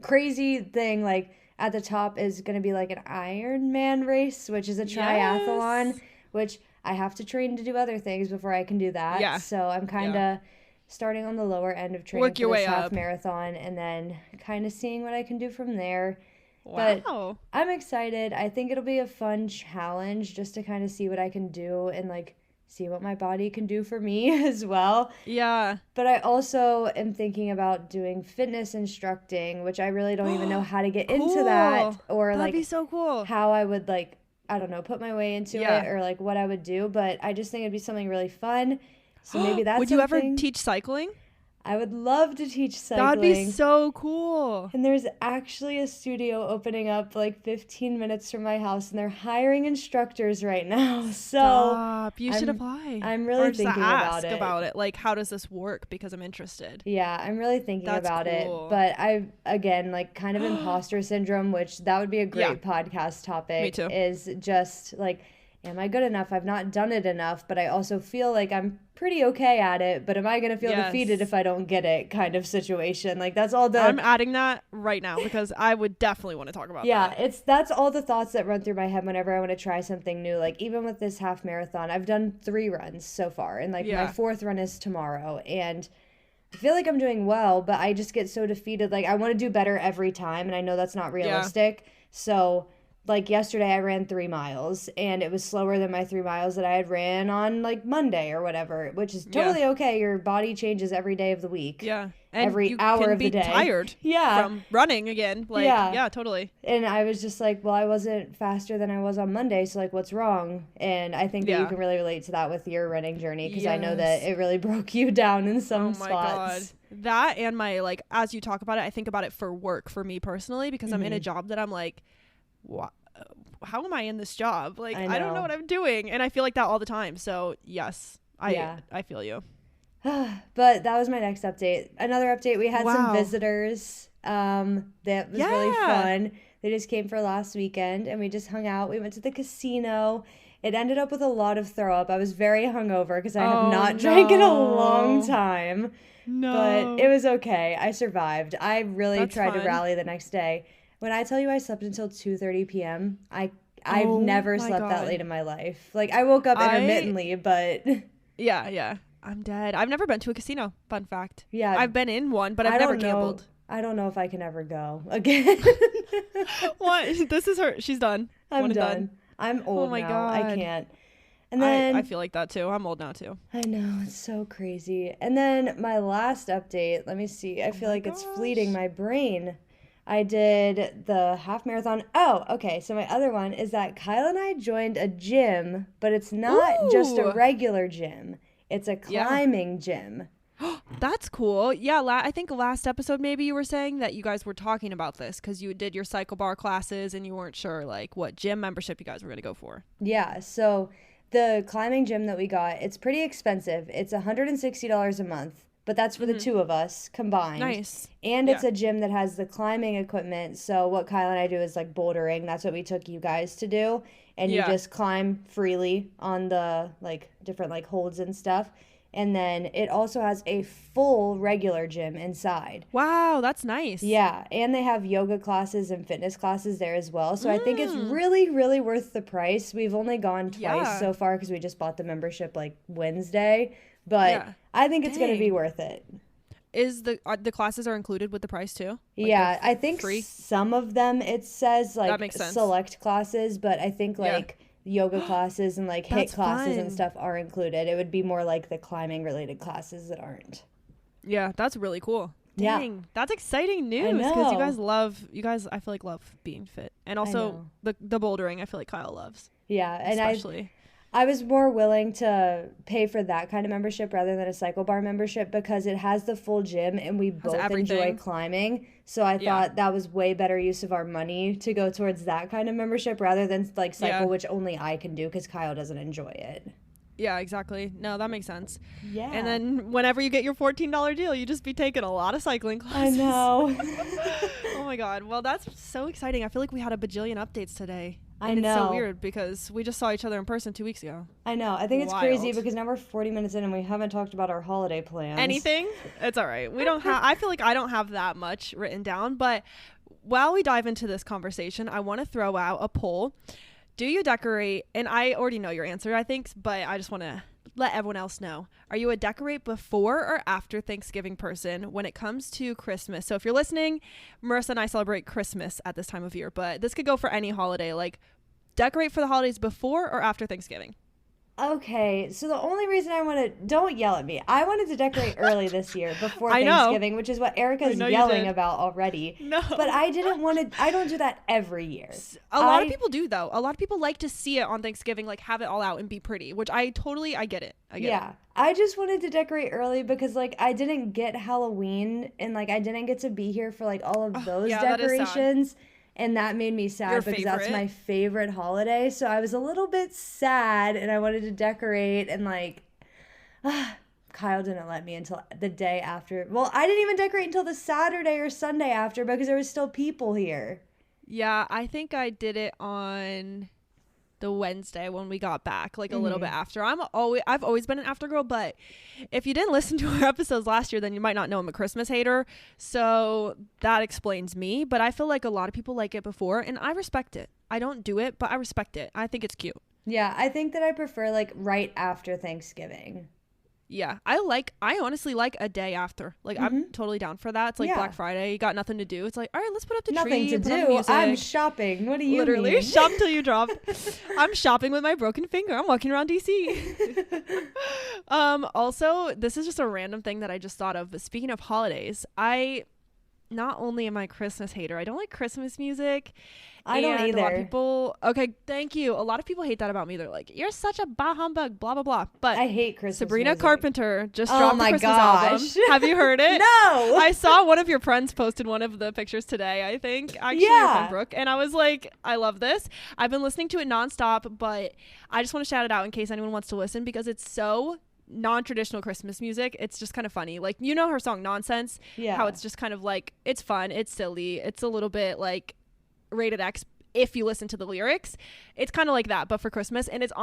crazy thing, like, at the top is going to be, like, an Ironman race, which is a triathlon, which I have to train to do other things before I can do that. Yeah. So, I'm kind of starting on the lower end of training for this half marathon and then kind of seeing what I can do from there. Wow. But I'm excited. I think it'll be a fun challenge just to kind of see what I can do and like see what my body can do for me as well. Yeah. But I also am thinking about doing fitness instructing, which I really don't even know how to get into that or that'd be so cool. How I would like, I don't know, put my way into it or like what I would do. But I just think it'd be something really fun. So maybe that's would you ever teach cycling? I would love to teach cycling. That'd be so cool. And there's actually a studio opening up like 15 minutes from my house, and they're hiring instructors right now. So stop. You should apply. I'm really thinking about it. Like, how does this work? Because I'm interested. Yeah, I'm really thinking about it. But I, again, like kind of imposter syndrome, which that would be a great podcast topic. Me too. Is just like, am I good enough? I've not done it enough, but I also feel like I'm pretty okay at it. But am I going to feel defeated if I don't get it kind of situation? Like that's all I'm adding that right now because I would definitely want to talk about that. Yeah, that's all the thoughts that run through my head whenever I want to try something new. Like even with this half marathon, I've done 3 runs so far. And like my 4th run is tomorrow. And I feel like I'm doing well, but I just get so defeated. Like I want to do better every time. And I know that's not realistic. So like yesterday I ran 3 miles and it was slower than my 3 miles that I had ran on like Monday or whatever, which is totally okay. Your body changes every day of the week. Yeah. And every hour of the day. Tired from running again. Like, yeah, totally. And I was just like, well, I wasn't faster than I was on Monday. So like, what's wrong? And I think that you can really relate to that with your running journey. Cause I know that it really broke you down in some spots. God. That and my, like, as you talk about it, I think about it for work for me personally, because I'm in a job that I'm like, how am I in this job? Like, I don't know what I'm doing. And I feel like that all the time. So yes, I feel you. But that was my next update. Another update. We had some visitors. That was really fun. They just came for last weekend and we just hung out. We went to the casino. It ended up with a lot of throw up. I was very hungover because I have not drank in a long time. But it was okay. I survived. I really tried to rally the next day. When I tell you I slept until 2:30 p.m., I've never slept that late in my life. Like, I woke up intermittently, but... Yeah. I'm dead. I've never been to a casino. Fun fact. Yeah. I've been in one, but I've never gambled. I don't know if I can ever go again. What? This is her. She's done. I'm done. I'm old now. God. I can't. And then I feel like that too. I'm old now too. I know. It's so crazy. And then my last update. Let me see. I feel like it's fleeting my brain. I did the half marathon. Oh, okay. So my other one is that Kyle and I joined a gym, but it's not just a regular gym. It's a climbing gym. That's cool. Yeah, I think last episode maybe you were saying that you guys were talking about this because you did your cycle bar classes and you weren't sure like what gym membership you guys were going to go for. Yeah, so the climbing gym that we got, it's pretty expensive. It's $160 a month. But that's for the 2 of us combined. Nice. And it's a gym that has the climbing equipment. So what Kyle and I do is like bouldering. That's what we took you guys to do. And you just climb freely on the like different like holds and stuff. And then it also has a full regular gym inside. Wow, that's nice. Yeah. And they have yoga classes and fitness classes there as well. So I think it's really, really worth the price. We've only gone twice so far because we just bought the membership like Wednesday. But I think it's going to be worth it. Is the classes are included with the price too? Like I think free? Some of them it says like select classes, but I think like yoga classes and like HIIT classes and stuff are included. It would be more like the climbing related classes that aren't. Yeah, that's really cool. Dang, that's exciting news because you guys I feel like love being fit. And also the bouldering I feel like Kyle loves. Yeah, and especially. I was more willing to pay for that kind of membership rather than a cycle bar membership because it has the full gym and we both enjoy climbing. So I thought that was way better use of our money to go towards that kind of membership rather than like cycle, which only I can do because Kyle doesn't enjoy it. Yeah, exactly. No, that makes sense. Yeah. And then whenever you get your $14 deal, you just be taking a lot of cycling classes. I know. Oh my God. Well, that's so exciting. I feel like we had a bajillion updates today. I and know. It's so weird because we just saw each other in person 2 weeks ago. I know. I think it's crazy because now we're 40 minutes in and we haven't talked about our holiday plans. Anything? It's all right. We don't have, I feel like I don't have that much written down, but while we dive into this conversation, I want to throw out a poll. Do you decorate? And I already know your answer, I think, but I just want to let everyone else know. Are you a decorate before or after Thanksgiving person when it comes to Christmas? So if you're listening, Marissa and I celebrate Christmas at this time of year, but this could go for any holiday. Like, decorate for the holidays before or after Thanksgiving? Okay, so the only reason I want to, don't yell at me. I wanted to decorate early this year before Thanksgiving, which is what Erica's yelling about already. No. But I didn't want to, I don't do that every year. A lot of people do though. A lot of people like to see it on Thanksgiving, like have it all out and be pretty, which I get it. I just wanted to decorate early because like I didn't get Halloween and like I didn't get to be here for like all of those decorations. And that made me sad because that's my favorite holiday. So I was a little bit sad and I wanted to decorate and like, Kyle didn't let me until the day after. Well, I didn't even decorate until the Saturday or Sunday after because there was still people here. Yeah, I think I did it on the Wednesday when we got back, like a little bit after. I've always been an after girl, but if you didn't listen to our episodes last year, then you might not know I'm a Christmas hater. So that explains me, but I feel like a lot of people like it before and I respect it. I don't do it, but I respect it. I think it's cute. Yeah, I think that I prefer like right after Thanksgiving. Yeah, I honestly like a day after. Like, I'm totally down for that. It's like Black Friday. You got nothing to do. It's like, all right, let's put up the tree. Nothing to do. I'm shopping. What do you Literally, mean? shop till you drop. I'm shopping with my broken finger. I'm walking around DC. Also, this is just a random thing that I just thought of. But speaking of holidays, not only am I a Christmas hater, I don't like Christmas music. I don't either. A lot of people, okay, thank you. A lot of people hate that about me. They're like, you're such a bah humbug, blah, blah, blah. But I hate Christmas Sabrina music. Carpenter just dropped the Christmas album. Have you heard it? No. I saw one of your friends posted one of the pictures today, I think. Actually, your friend Brooke. And I was like, I love this. I've been listening to it nonstop, but I just want to shout it out in case anyone wants to listen because it's so non-traditional Christmas music. It's just kind of funny. Like, you know her song Nonsense? Yeah. How it's just kind of like, it's fun, it's silly, it's a little bit like rated X if you listen to the lyrics. It's kind of like that, but for Christmas. And it's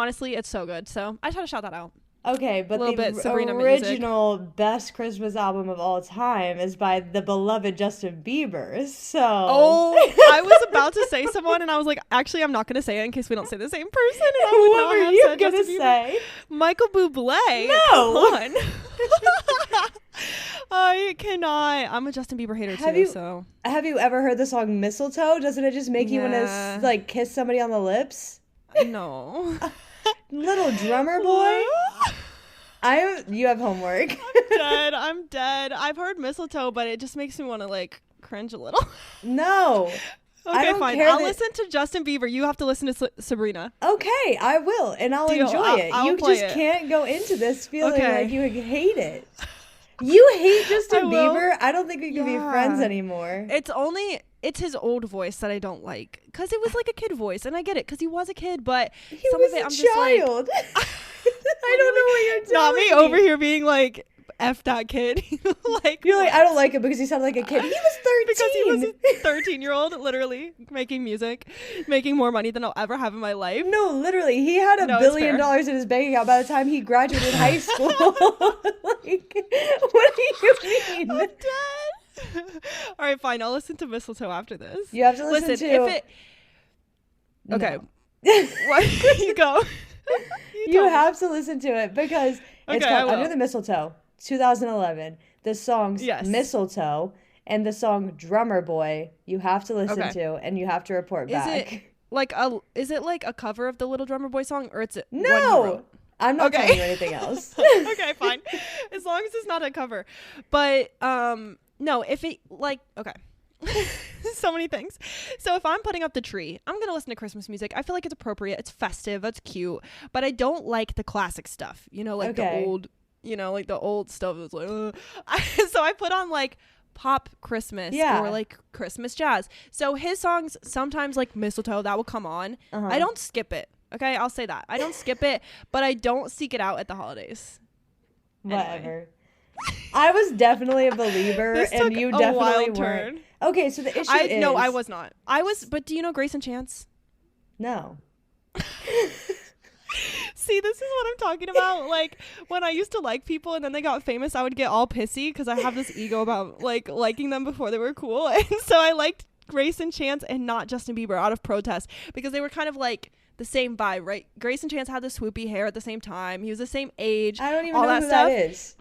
so good. So I just had to shout that out. Okay, but the original best Christmas album of all time is by the beloved Justin Bieber. So I was about to say someone, and I was like, actually, I'm not going to say it in case we don't say the same person. And I what were you going to say? Michael Bublé. No. Come on. I cannot. I'm a Justin Bieber hater too. Have you ever heard the song Mistletoe? Doesn't it just make you want to like kiss somebody on the lips? No. Little drummer boy. You have homework. I'm dead. I've heard Mistletoe, but it just makes me want to like cringe a little. No. Okay, fine. I'll listen to Justin Bieber. You have to listen to Sabrina. Okay, I will, and I'll enjoy it. You just can't go into this feeling like you hate it. You hate Justin Bieber? I don't think we can be friends anymore. It's his old voice that I don't like. Because it was like a kid voice. And I get it. Because he was a kid. But some of it, I'm just like... I don't know what you're telling me. Not me over here being like, F that kid. You're like, I don't like him because he sounded like a kid. He was 13. Because he was a 13-year-old, literally, making music, making more money than I'll ever have in my life. No, literally. He had $1 billion in his bank account by the time he graduated high school. Like, what do you mean? I'm dead. All right, fine. I'll listen to Mistletoe after this. You have to listen to... if it... Okay. What? You go. You have to listen to it because it's called Under the Mistletoe, 2011. The songs Mistletoe and the song Drummer Boy you have to listen to and you have to report back. Is it like a cover of the Little Drummer Boy song or it's No. I'm not telling you anything else. Okay, fine. As long as it's not a cover. But no, if it like okay. So many things. So if I'm putting up the tree, I'm going to listen to Christmas music. I feel like it's appropriate. It's festive. It's cute. But I don't like the classic stuff. You know, like the old, like the old stuff. It's like, so I put on like pop Christmas or like Christmas jazz. So his songs, sometimes like Mistletoe, that will come on. I don't skip it. Okay, I'll say that. I don't skip it, but I don't seek it out at the holidays. Whatever. Anyway. I was definitely a believer, and you definitely weren't. Okay, so the issue is... No, I was not. But do you know Grace and Chance? No. See, this is what I'm talking about. Like, when I used to like people and then they got famous, I would get all pissy because I have this ego about, like, liking them before they were cool. And so I liked Grace and Chance and not Justin Bieber out of protest because they were kind of, like, the same vibe, right? Grace and Chance had the swoopy hair at the same time. He was the same age. I don't even know who that is.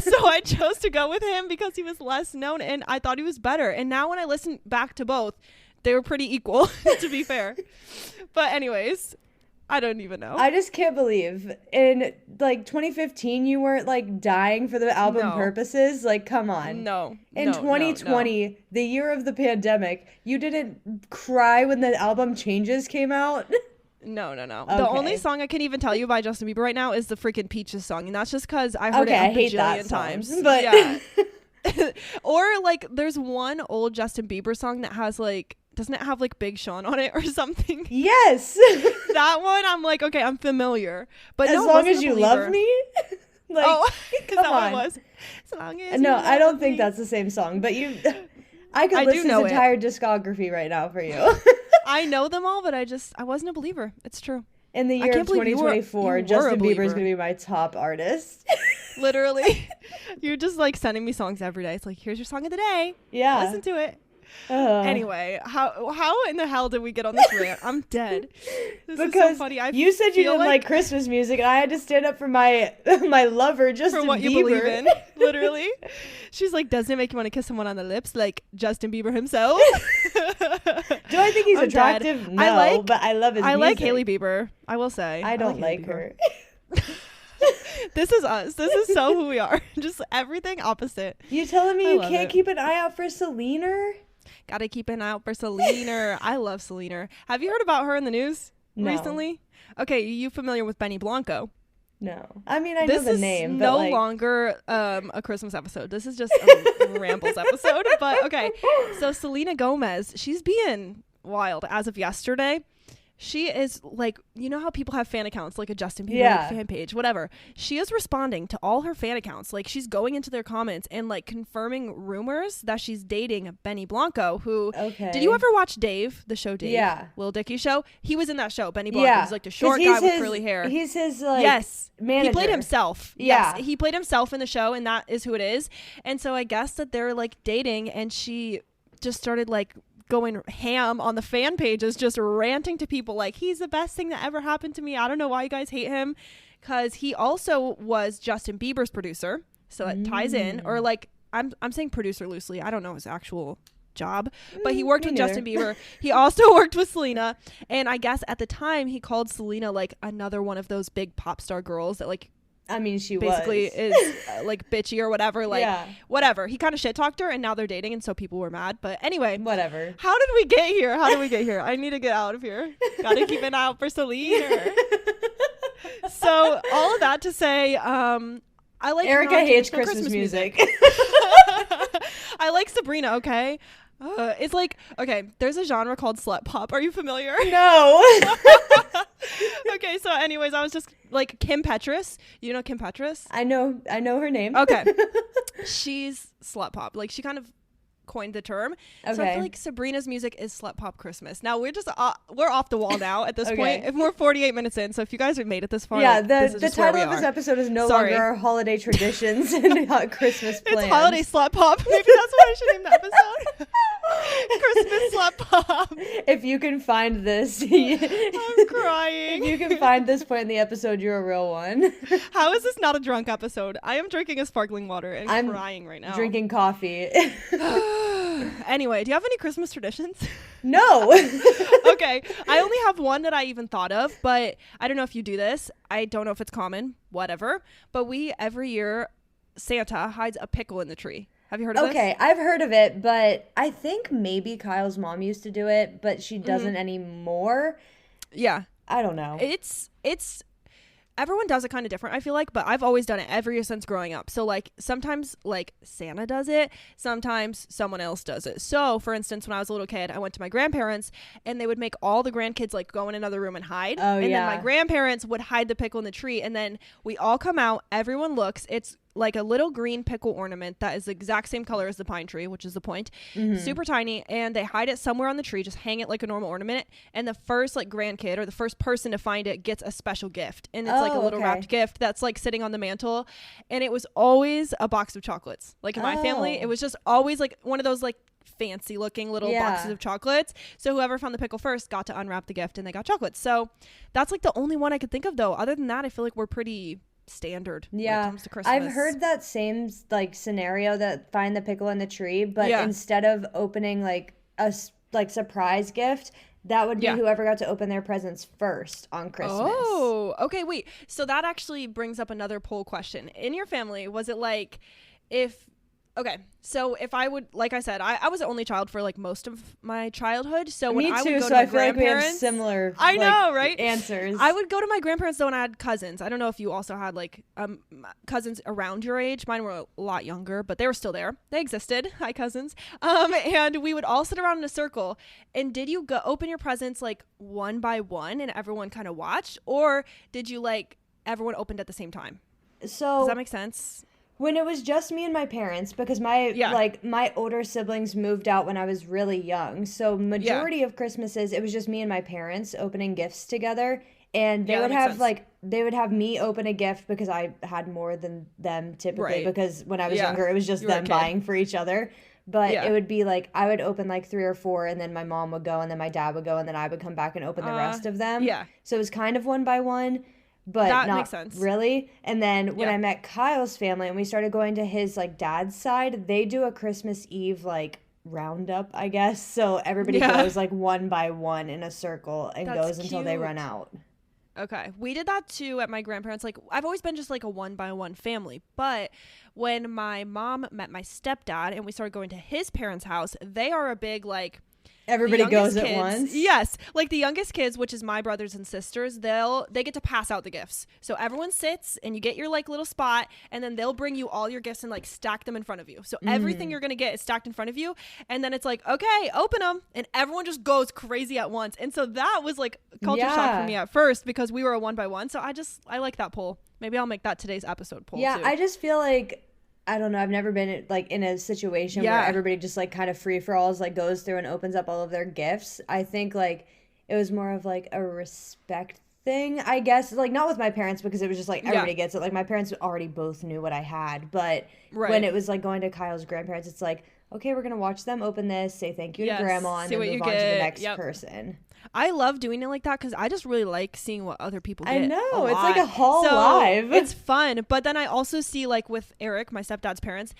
So I chose to go with him because he was less known and I thought he was better. And now when I listen back to both, they were pretty equal, to be fair. But anyways, I don't even know. I just can't believe in like 2015 you weren't like dying for the album purposes. Like, come on. No. In 2020, the year of the pandemic, you didn't cry when the album Changes came out. No. Okay. The only song I can even tell you by Justin Bieber right now is the freaking Peaches song. And that's just because I heard it a bajillion times. But yeah. Or like there's one old Justin Bieber song that has like, doesn't it have like Big Sean on it or something? Yes. That one, I'm like, okay, I'm familiar. But as long as you love me? Like, is that what it was? As long as no, I don't think that's the same song. But I could list his entire discography right now for you. I know them all, but I wasn't a believer. It's true. In the year of 2024, Justin Bieber is going to be my top artist. Literally. You're just like sending me songs every day. It's like, here's your song of the day. Yeah. Listen to it. Anyway, how in the hell did we get on this rant? I'm dead. This because is so funny. You said you didn't like Christmas music, and I had to stand up for my lover, Justin Bieber. For what you believe in, literally. She's like, doesn't it make you want to kiss someone on the lips like Justin Bieber himself? Do I think he's attractive? Dead. No, but I love his music. I like Hailey Bieber, I will say. I don't like her. This is us. This is so who we are. Just everything opposite. You telling me you can't keep an eye out for Selena? Gotta keep an eye out for Selena. I love Selena. Have you heard about her in the news recently? Okay, you familiar with Benny Blanco? No. I mean, I know the name. This is no longer a Christmas episode. This is just a rambles episode. But okay, so Selena Gomez, she's being wild as of yesterday. She is like, you know how people have fan accounts, like a Justin Bieber fan page, whatever. She is responding to all her fan accounts. Like she's going into their comments and like confirming rumors that she's dating Benny Blanco, who, did you ever watch Dave, the show Dave? Yeah. Lil Dicky show? He was in that show. Benny Blanco was like the short guy with curly hair. He's his like manager. He played himself. Yeah. Yes, he played himself in the show and that is who it is. And so I guess that they're like dating and she just started like going ham on the fan pages, just ranting to people like he's the best thing that ever happened to me. I don't know why you guys hate him, because he also was Justin Bieber's producer, so that ties in. Or like I'm saying producer loosely, I don't know his actual job, but he worked with Justin Bieber. He also worked with Selena, and I guess at the time he called Selena like another one of those big pop star girls that like, I mean, she basically is like bitchy or whatever, like whatever. He kind of shit talked her and now they're dating and so people were mad. But anyway, whatever. How did we get here? I need to get out of here. Gotta keep an eye out for Selena. So all of that to say, I like Arika hates Christmas music. I like Sabrina, okay? It's like, okay, there's a genre called slut pop. Are you familiar? No. Okay, so anyways, I was just like Kim Petras. You know Kim Petras? I know her name. Okay. She's slut pop. Like she kind of coined the term. Okay. So I feel like Sabrina's music is slut pop Christmas. Now we're just we're off the wall now at this point. If we're 48 minutes in, so if you guys have made it this far, the title of this episode is no longer our holiday traditions and Christmas plans. It's holiday slut pop. Maybe that's what I should name the episode. Christmas slut pop. If you can find this, I'm crying. If you can find this point in the episode, you're a real one. How is this not a drunk episode? I am drinking a sparkling water and I'm crying right now. Drinking coffee. Anyway, do you have any Christmas traditions? No. Okay, I only have one that I even thought of, but I don't know if you do this. I don't know if it's common, whatever. But we, every year, Santa hides a pickle in the tree. Have you heard of this? Okay, I've heard of it, but I think maybe Kyle's mom used to do it, but she doesn't anymore. Yeah. I don't know. It's everyone does it kind of different, I feel like, but I've always done it every year since growing up. So like sometimes like Santa does it, sometimes someone else does it. So for instance, when I was a little kid, I went to my grandparents and they would make all the grandkids like go in another room and hide. Oh, and yeah. then my grandparents would hide the pickle in the tree, and then we all come out, everyone looks. It's like a little green pickle ornament that is the exact same color as the pine tree, which is the point. Super tiny, and they hide it somewhere on the tree, just hang it like a normal ornament, and the first like grandkid or the first person to find it gets a special gift, and it's like a little wrapped gift that's like sitting on the mantle. And it was always a box of chocolates. Like in my family, it was just always like one of those like fancy looking little boxes of chocolates. So whoever found the pickle first got to unwrap the gift and they got chocolates. So that's like the only one I could think of, though. Other than that, I feel like we're pretty standard when it comes to Christmas. I've heard that same like scenario, that find the pickle in the tree, but instead of opening like a like surprise gift, that would be whoever got to open their presents first on Christmas. Oh, okay, wait. So that actually brings up another poll question. In your family, was it like okay, so if I would, like I said, I was the only child for like most of my childhood. So when I would go to my grandparents, we have similar. I know, right? Answers. I would go to my grandparents though when I had cousins. I don't know if you also had like cousins around your age. Mine were a lot younger, but they were still there. They existed. Hi, cousins. And we would all sit around in a circle. And did you go open your presents like one by one and everyone kind of watched, or did you like everyone opened at the same time? So does that make sense? When it was just me and my parents, because my older siblings moved out when I was really young. So majority of Christmases, it was just me and my parents opening gifts together. And they would have they would have me open a gift because I had more than them typically, because when I was younger, it was just them buying for each other. But it would be like, I would open like 3 or 4, and then my mom would go, and then my dad would go, and then I would come back and open the rest of them. Yeah. So it was kind of one by one. But that not makes sense. Really. And then when I met Kyle's family and we started going to his like dad's side, they do a Christmas Eve like roundup, I guess. So everybody goes like one by one in a circle and goes until they run out. Okay. We did that too at my grandparents. Like I've always been just like a one by one family. But when my mom met my stepdad and we started going to his parents' house, they are a big like everybody goes at once. Yes. Like the youngest kids, which is my brothers and sisters, they get to pass out the gifts. So everyone sits and you get your like little spot, and then they'll bring you all your gifts and like stack them in front of you. So everything you're going to get is stacked in front of you. And then it's like, okay, open them. And everyone just goes crazy at once. And so that was like culture shock for me at first, because we were a one by one. So I like that poll. Maybe I'll make that today's episode poll too. I just feel like, I don't know, I've never been like in a situation where everybody just like kind of free for alls like goes through and opens up all of their gifts. I think like it was more of like a respect thing, I guess, like not with my parents, because it was just like everybody gets it. Like my parents already both knew what I had, but when it was like going to Kyle's grandparents, it's like, okay, we're gonna watch them open this, say thank you to grandma, and then move on to the next person. I love doing it like that because I just really like seeing what other people get. I know. It's like a haul live. It's fun. But then I also see like with Eric, my stepdad's parents,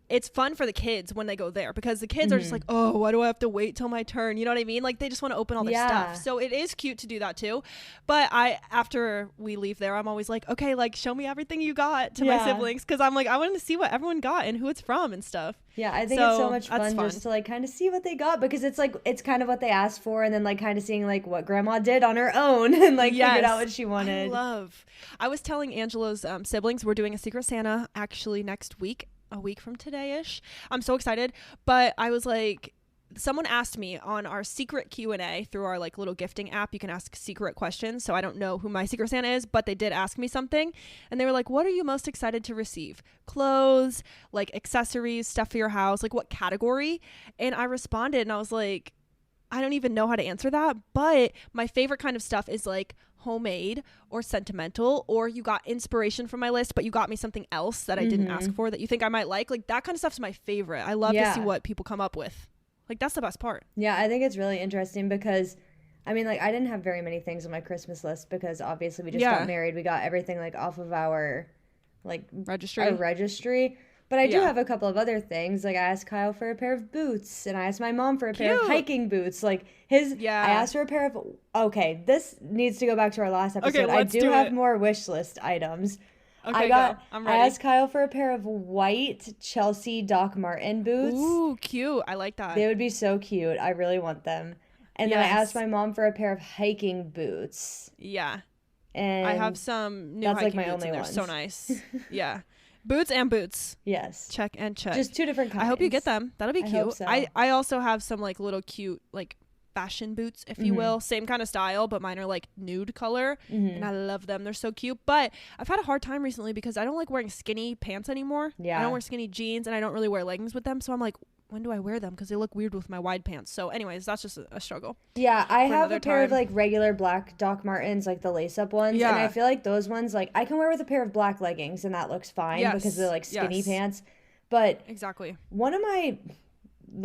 it's fun for the kids when they go there, because the kids are just like, oh, why do I have to wait till my turn? You know what I mean? Like they just want to open all their stuff. So it is cute to do that too. But after we leave there, I'm always like, okay, like show me everything you got to my siblings, because I'm like, I want to see what everyone got and who it's from and stuff. Yeah, I think it's so much fun just to like kind of see what they got, because it's like it's kind of what they asked for, and then like kind of seeing like what grandma did on her own and like figured out what she wanted. I was telling Angela's siblings we're doing a Secret Santa actually next week. A week from today-ish. I'm so excited. But I was like, someone asked me on our secret Q&A through our like little gifting app. You can ask secret questions. So I don't know who my Secret Santa is, but they did ask me something. And they were like, what are you most excited to receive? Clothes, like accessories, stuff for your house, like what category? And I responded and I was like, I don't even know how to answer that. But my favorite kind of stuff is like homemade or sentimental, or you got inspiration from my list but you got me something else that I didn't ask for that you think I might like that kind of stuff's my favorite. I love to see what people come up with. Like that's the best part. I think it's really interesting, because I mean, like I didn't have very many things on my Christmas list, because obviously we just got married. We got everything like off of our like registry. But I do have a couple of other things. Like I asked Kyle for a pair of boots, and I asked my mom for a pair of hiking boots. Like I asked for a pair of, okay, this needs to go back to our last episode. I do have more wish list items. Okay, I'm I ready. asked Kyle for a pair of white Chelsea Doc Martin boots. Ooh, cute. I like that. They would be so cute. I really want them. And then I asked Yes. my mom for a pair of hiking boots. Yeah. I have And some new that's like hiking my boots only and they're ones. so nice. Yeah. Boots and boots. Yes. Check and check. Just 2 different kinds. I hope you get them. That'll be I cute. hope so. I also have some like little cute like fashion boots, if you will. Same kind of style, but mine are like nude color and I love them. They're so cute. But I've had a hard time recently because I don't like wearing skinny pants anymore. Yeah. I don't wear skinny jeans and I don't really wear leggings with them. So I'm like, when do I wear them? Because they look weird with my wide pants. So anyways, that's just a struggle. Yeah, I have a pair of time. like regular black Doc Martens, like the lace up ones. Yeah. And I feel like those ones, like I can wear with a pair of black leggings and that looks fine Yes. because they're like skinny Yes. pants. But Exactly.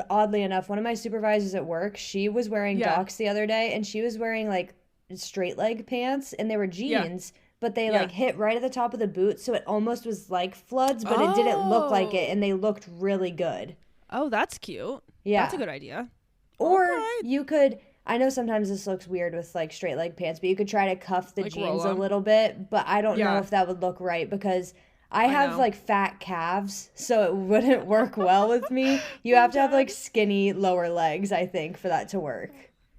oddly enough, one of my supervisors at work, she was wearing Yeah. Docs the other day and she was wearing like straight leg pants and they were jeans, but they like hit right at the top of the boot. So it almost was like floods, but it didn't look like it and they looked really good. Oh, that's cute. Yeah. That's a good idea. Or Okay. you could, I know sometimes this looks weird with like straight leg pants, but you could try to cuff the Like jeans roll a 'em. little bit, but I don't know Yeah. if that would look right because I have know. like fat calves, so it wouldn't work well with me. You have to have like skinny lower legs, I think, for that to work.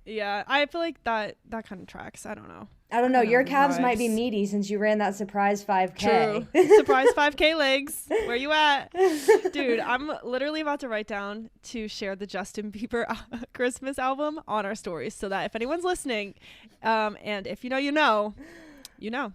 Yeah, I feel like that kind of tracks. I don't know. I don't know, I don't your know, calves might be vibes. meaty since you ran that surprise 5K. True. Surprise 5K legs. Where you at? Dude, I'm literally about to write down to share the Justin Bieber Christmas album on our stories so that if anyone's listening, and if you know, Justin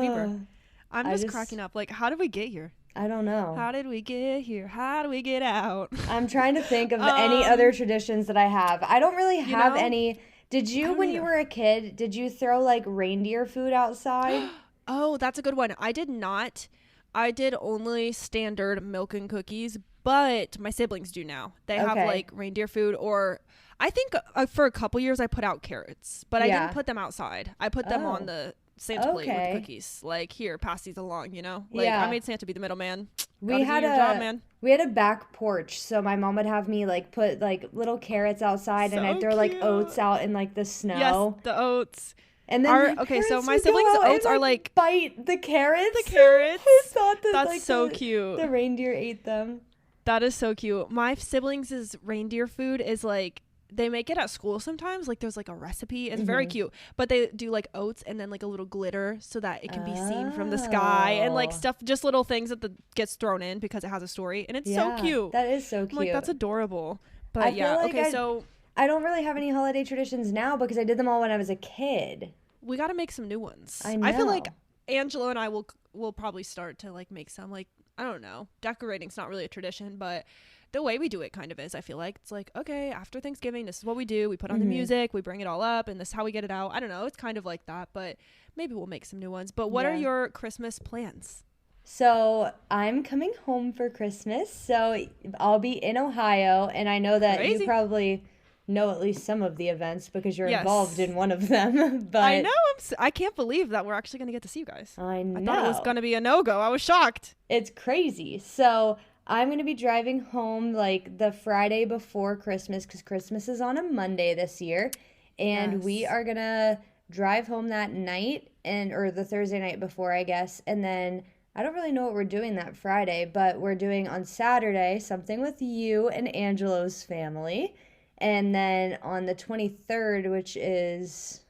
Bieber. I'm I just just- cracking up. Like, how did we get here? I don't know. How did we get here? How do we get out? I'm trying to think of any other traditions that I have. I don't really have know? any. Did you, don't when you either. were a kid, did you throw like reindeer food outside? Oh, that's a good one. I did not. I did only standard milk and cookies, but my siblings do now. They have Okay. like reindeer food, or I think for a couple years I put out carrots, but I Yeah. didn't put them outside. I put them on Oh. the Santa plate Okay. with cookies. Like, here, pass these along, you know? Like, Yeah. I made Santa be the middleman. We Gotta had do your job, man. we had a back porch, so my mom would have me like put like little carrots outside, and So I'd throw like cute. oats out in like the snow. Yes, the oats. And then Our- my okay, so parents my would go siblings' out and, oats are, like- bite the carrots. The carrots. Who thought that? That's like, so the, cute. The reindeer ate them. That is so cute. My siblings' reindeer food is like, they make it at school sometimes. Like, there's like a recipe. It's very cute. But they do like oats and then like a little glitter so that it can be seen from the sky and like Oh. stuff, just little things that gets thrown in because it has a story. And it's so cute. That is so I'm cute. like, that's adorable. But I feel yeah, like okay, so I don't really have any holiday traditions now because I did them all when I was a kid. we got to make some new ones. I feel like know. Angela and I will probably start to like make some, like, I don't know. Decorating's not really a tradition, but the way we do it kind of is. I feel like it's like, okay, after Thanksgiving, this is what we do. We put on the music, we bring it all up, and this is how we get it out. I don't know. It's kind of like that, but maybe we'll make some new ones. But what are Yeah. your Christmas plans? So I'm coming home for Christmas, so I'll be in Ohio, and I know that Crazy. you probably know at least some of the events because you're Yes. involved in one of them. But I know. I can't believe that we're actually going to get to see you guys. I know I thought it was going to be a no-go. I was shocked. it's crazy. So I'm going to be driving home like the Friday before Christmas because Christmas is on a Monday this year. And we Yes. are going to drive home that night or the Thursday night before, I guess. And then I don't really know what we're doing that Friday, but we're doing on Saturday something with you and Angelo's family. And then on the 23rd, which is,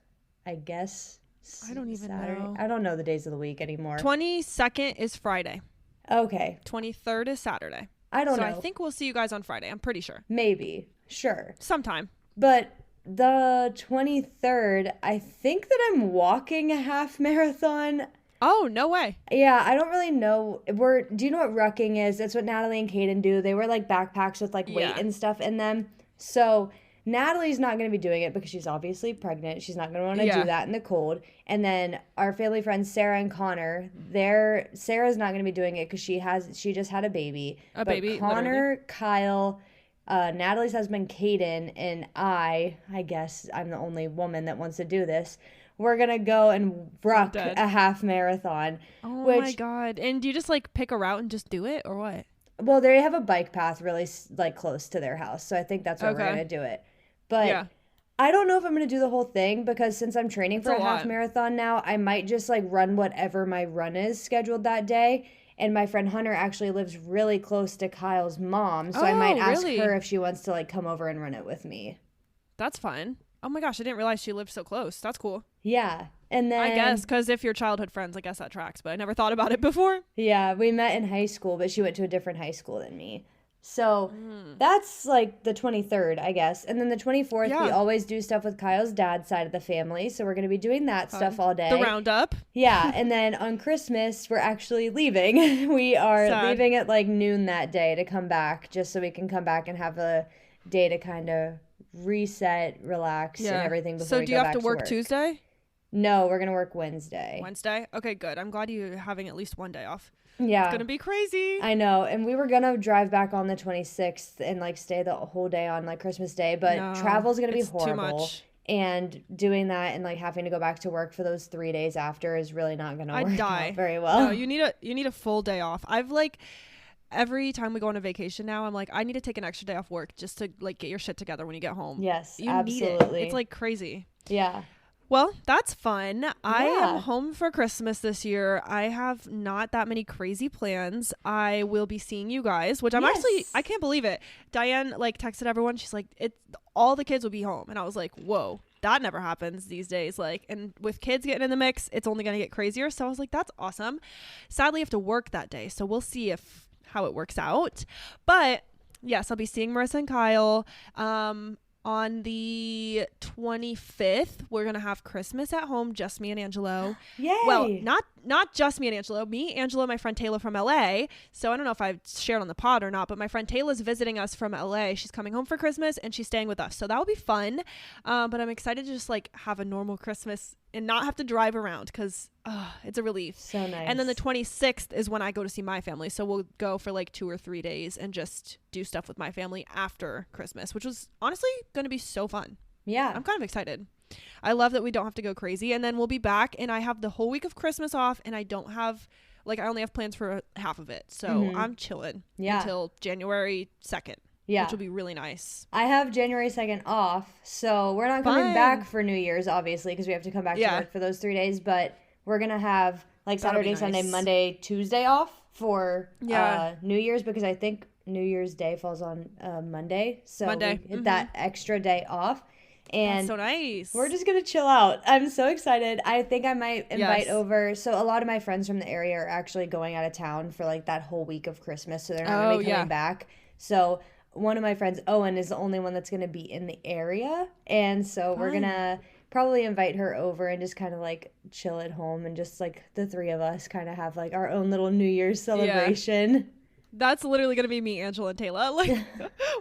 I guess, I don't even Saturday. know. I don't know the days of the week anymore. 22nd is Friday. Okay. 23rd is Saturday. I don't So know. I think we'll see you guys on Friday. I'm pretty sure. Maybe. Sure. Sometime. But the 23rd, I think that I'm walking a half marathon. Oh, no way. Yeah, I don't really know. Do you know what rucking is? It's what Natalie and Kaden do. They wear like backpacks with like weight Yeah. and stuff in them. So Natalie's not going to be doing it because she's obviously pregnant. She's not going to want to Yeah. do that in the cold. And then our family friends Sarah and Connor, Sarah's not going to be doing it because she just had a baby. A But baby, Connor, literally. Kyle, Natalie's husband Kaden, and I guess I'm the only woman that wants to do this. We're gonna go and ruck dead. a half marathon. Oh which, my God. And do you just like pick a route and just do it or what? Well, they have a bike path really like close to their house, so I think that's where we're Okay. gonna do it. But Yeah. I don't know if I'm going to do the whole thing because since I'm training for a half marathon now, I might just like run whatever my run is scheduled that day. And my friend Hunter actually lives really close to Kyle's mom, so I might ask her if she wants to like come over and run it with me. That's fun. Oh my gosh, I didn't realize she lived so close. That's cool. Yeah. And then I guess because if you're childhood friends, I guess that tracks, but I never thought about it before. Yeah, we met in high school, but she went to a different high school than me. So that's like the 23rd, I guess. And then the 24th, we always do stuff with Kyle's dad's side of the family. So we're going to be doing that stuff all day. The roundup. Yeah. And then on Christmas, we're actually leaving. We are leaving at like noon that day to come back just so we can come back and have a day to kind of reset, relax, and everything before we go back to work. So do you have to work Tuesday? No, we're going to work Wednesday. Wednesday? Okay, good. I'm glad you're having at least one day off. Yeah. It's going to be crazy. I know. And we were going to drive back on the 26th and like stay the whole day on like Christmas Day, but travel's going to be horrible. Too much. And doing that and like having to go back to work for those 3 days after is really not going to work out very well. No, you need a full day off. I've like every time we go on a vacation now, I'm like, I need to take an extra day off work just to like get your shit together when you get home. Yes, you absolutely. Need it. It's like crazy. Yeah. Well, that's fun. I am home for Christmas this year. I have not that many crazy plans. I will be seeing you guys, which I'm actually, I can't believe it. Diane like texted everyone. She's like, all the kids will be home. And I was like, whoa, that never happens these days. Like, and with kids getting in the mix, it's only going to get crazier. So I was like, that's awesome. Sadly, I have to work that day. So we'll see how it works out. But yes, I'll be seeing Marissa and Kyle. On the 25th, we're going to have Christmas at home, just me and Angelo. Yay! Well, not just me and Angelo. Me, Angelo, my friend Taylor from LA. So I don't know if I've shared on the pod or not, but my friend Taylor's visiting us from LA. She's coming home for Christmas and she's staying with us. So that will be fun. But I'm excited to just like have a normal Christmas and not have to drive around because it's a relief. So nice. And then the 26th is when I go to see my family. So we'll go for like 2 or 3 days and just do stuff with my family after Christmas, which was honestly going to be so fun. Yeah. I'm kind of excited. I love that we don't have to go crazy. And then we'll be back and I have the whole week of Christmas off and I don't have, like, I only have plans for half of it. So I'm chilling until January 2nd. Yeah. Which will be really nice. I have January 2nd off, so we're not coming back for New Year's, obviously, because we have to come back to work for those 3 days, but we're going to have, like, Saturday, Sunday, Monday, Tuesday off for New Year's, because I think New Year's Day falls on Monday, so we get that extra day off. And that's so nice. We're just going to chill out. I'm so excited. I think I might invite over. So a lot of my friends from the area are actually going out of town for, like, that whole week of Christmas, so they're not going to be coming back. So one of my friends, Owen, is the only one that's going to be in the area. And so we're going to probably invite her over and just kind of like chill at home and just like the three of us kind of have like our own little New Year's celebration. Yeah. That's literally going to be me, Angela, and Taylor. Like,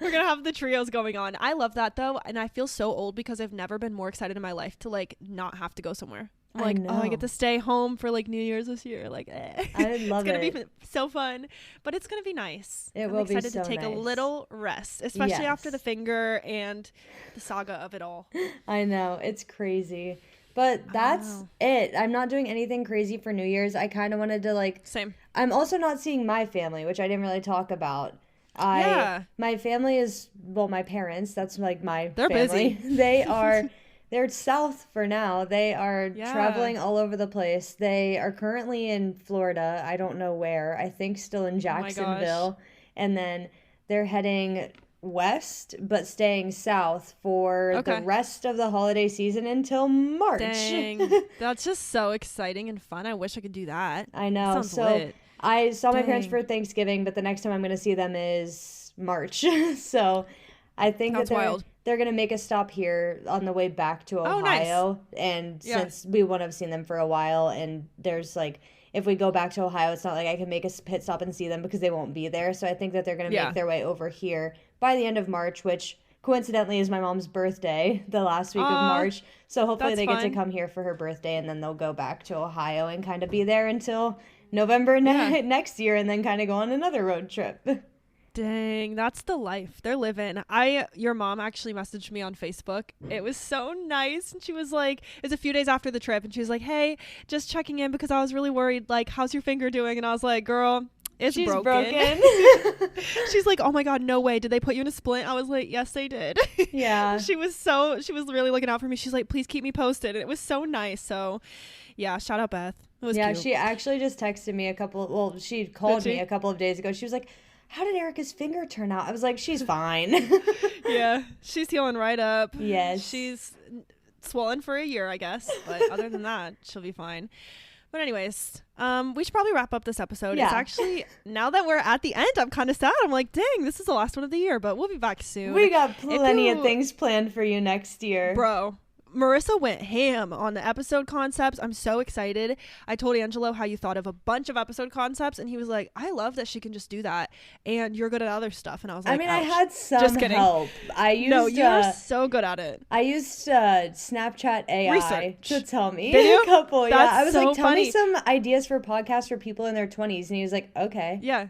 we're going to have the trios going on. I love that, though. And I feel so old because I've never been more excited in my life to like not have to go somewhere. I'm like, I get to stay home for like New Year's this year. Like, I love it. It's going to be so fun, but it's going to be nice. I'm excited to take a little rest, especially after the finger and the saga of it all. I know. It's crazy. But that's it. I'm not doing anything crazy for New Year's. I kind of wanted to like... Same. I'm also not seeing my family, which I didn't really talk about. My family is... Well, my parents. That's like my family. They're busy. They're south for now. They are traveling all over the place. They are currently in Florida. I don't know where. I think still in Jacksonville. And then they're heading west, but staying south for the rest of the holiday season until March. Dang. That's just so exciting and fun. I wish I could do that. I know. That sounds lit. I saw my parents for Thanksgiving, but the next time I'm going to see them is March. So I think they're going to make a stop here on the way back to Ohio. Nice. And since we won't have seen them for a while, and there's like, if we go back to Ohio, it's not like I can make a pit stop and see them because they won't be there. So I think that they're going to make their way over here by the end of March, which coincidentally is my mom's birthday, the last week of March. So hopefully they get to come here for her birthday, and then they'll go back to Ohio and kind of be there until November next year, and then kind of go on another road trip. Dang, that's the life they're living. Your mom actually messaged me on Facebook. It was so nice. And she was like, it was a few days after the trip, and she was like, hey, just checking in because I was really worried. Like, how's your finger doing? And I was like, girl, It's She's broken. She's like, oh my God, no way. Did they put you in a splint? I was like, yes, they did. Yeah. She was really looking out for me. She's like, please keep me posted. And it was so nice. So yeah, shout out Beth. It was cute. She actually just texted me she called me a couple of days ago. She was like, how did Erica's finger turn out? I was like, she's fine. Yeah, she's healing right up. Yes. She's swollen for a year, I guess. But other than that, she'll be fine. But anyways, we should probably wrap up this episode. Yeah. It's actually, now that we're at the end, I'm kind of sad. I'm like, dang, this is the last one of the year, but we'll be back soon. We got plenty of things planned for you next year. Bro. Marissa went ham on the episode concepts. I'm so excited. I told Angelo how you thought of a bunch of episode concepts, and he was like, I love that she can just do that, and you're good at other stuff. And I was like, I mean, ouch. I had some just kidding. Help. No, you're so good at it. I used Snapchat AI research to tell me Did you? a couple. That's yeah, I was so like, tell funny. me some ideas for podcasts for people in their 20s, and he was like, okay. Yeah.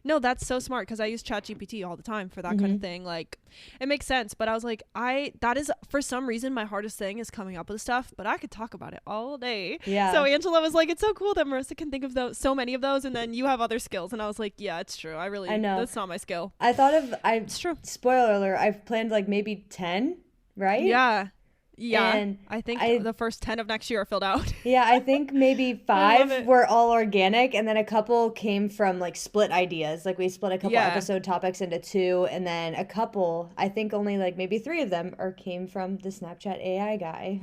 No, that's so smart because I use ChatGPT all the time for that kind of thing. Like, it makes sense. But I was like, that is, for some reason, my hardest thing is coming up with stuff. But I could talk about it all day. Yeah. So Angela was like, it's so cool that Marissa can think of so many of those. And then you have other skills. And I was like, yeah, it's true. I know. That's not my skill. I thought of, it's true. Spoiler alert, I've planned like maybe 10, right? Yeah. Yeah, and I think the first 10 of next year are filled out. Yeah, I think maybe 5 were all organic, and then a couple came from like split ideas. Like we split a couple episode topics into 2, and then a couple, I think only like maybe 3 of them came from the Snapchat AI guy.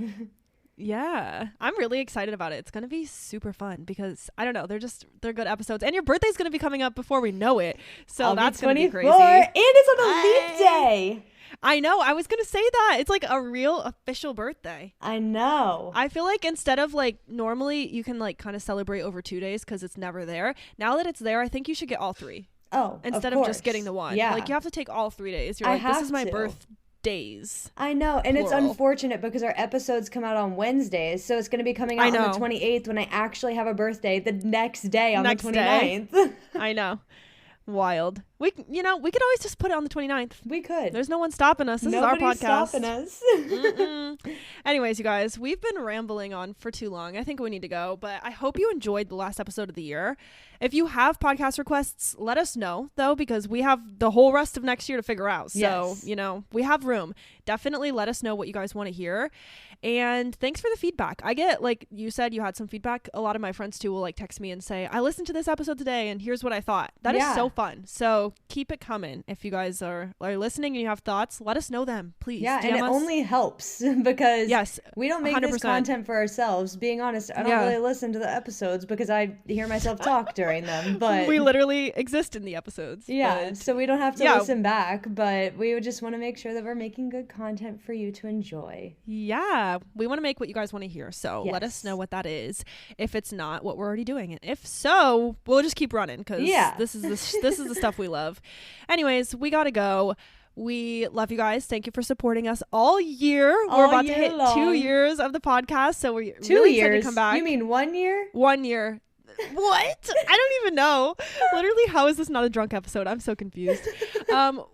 Yeah, I'm really excited about it. It's going to be super fun because, I don't know, they're good episodes. And your birthday's going to be coming up before we know it. So that's going to be crazy. And it's on a leap day. I know. I was going to say that. It's like a real official birthday. I know. I feel like instead of like normally you can like kind of celebrate over 2 days because it's never there. Now that it's there, I think you should get all 3. Oh, instead of just getting the 1. Yeah. Like you have to take all 3 days. You're like, this is my birthdays. I know. And plural. It's unfortunate because our episodes come out on Wednesdays. So it's going to be coming out on the 28th when I actually have a birthday the next day on the 29th. I know. Wild. We could always just put it on the 29th. We could. There's no one stopping us. This is our podcast. Stopping us. Anyways, you guys, we've been rambling on for too long. I think we need to go, but I hope you enjoyed the last episode of the year. If you have podcast requests, let us know though, because we have the whole rest of next year to figure out. So, we have room. Definitely let us know what you guys want to hear. And thanks for the feedback. I get, like you said, you had some feedback. A lot of my friends too will like text me and say, I listened to this episode today and here's what I thought. That is so fun. So keep it coming. If you guys are listening and you have thoughts, let us know them, please. Yeah, DM and it only helps because we don't make 100%. This content for ourselves. Being honest, I don't really listen to the episodes because I hear myself talk during them. But we literally exist in the episodes. Yeah, so we don't have to listen back, but we would just want to make sure that we're making good content for you to enjoy. Yeah, we want to make what you guys want to hear. So let us know what that is. If it's not what we're already doing, and if so, we'll just keep running because this is the stuff we love. Anyways, we gotta go. We love you guys. Thank you for supporting us all year. We're about to hit 2 years of the podcast, so we're 2 really years. Excited to come back. You mean 1 year? 1 year. What? I don't even know. Literally, how is this not a drunk episode? I'm so confused.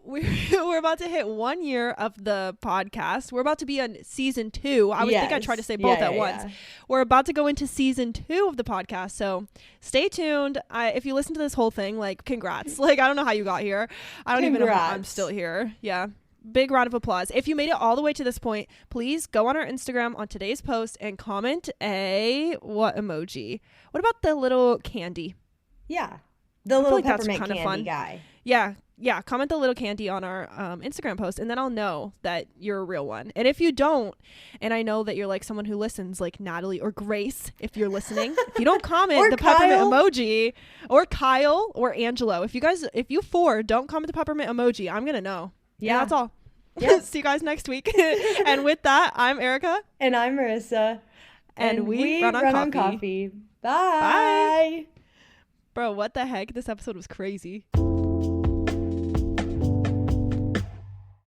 We're about to hit 1 year of the podcast. We're about to be on season 2. I think I tried to say both at once. Yeah. We're about to go into season 2 of the podcast. So stay tuned. If you listen to this whole thing, like, congrats. Like, I don't know how you got here. I don't even know how I'm still here. Yeah. Big round of applause. If you made it all the way to this point, please go on our Instagram on today's post and comment what emoji? What about the little candy? Yeah. The little peppermint candy fun. Guy. Yeah. Yeah. Comment the little candy on our Instagram post and then I'll know that you're a real one. And if you don't, and I know that you're like someone who listens like Natalie or Grace, if you're listening, if you don't comment the peppermint emoji, or Kyle or Angelo, if you 4 don't comment the peppermint emoji, I'm going to know. Yeah, that's all. Yep. See you guys next week. And with that, I'm Arika. And I'm Marissa. And we run on coffee. Bye. Bye. Bro, what the heck? This episode was crazy.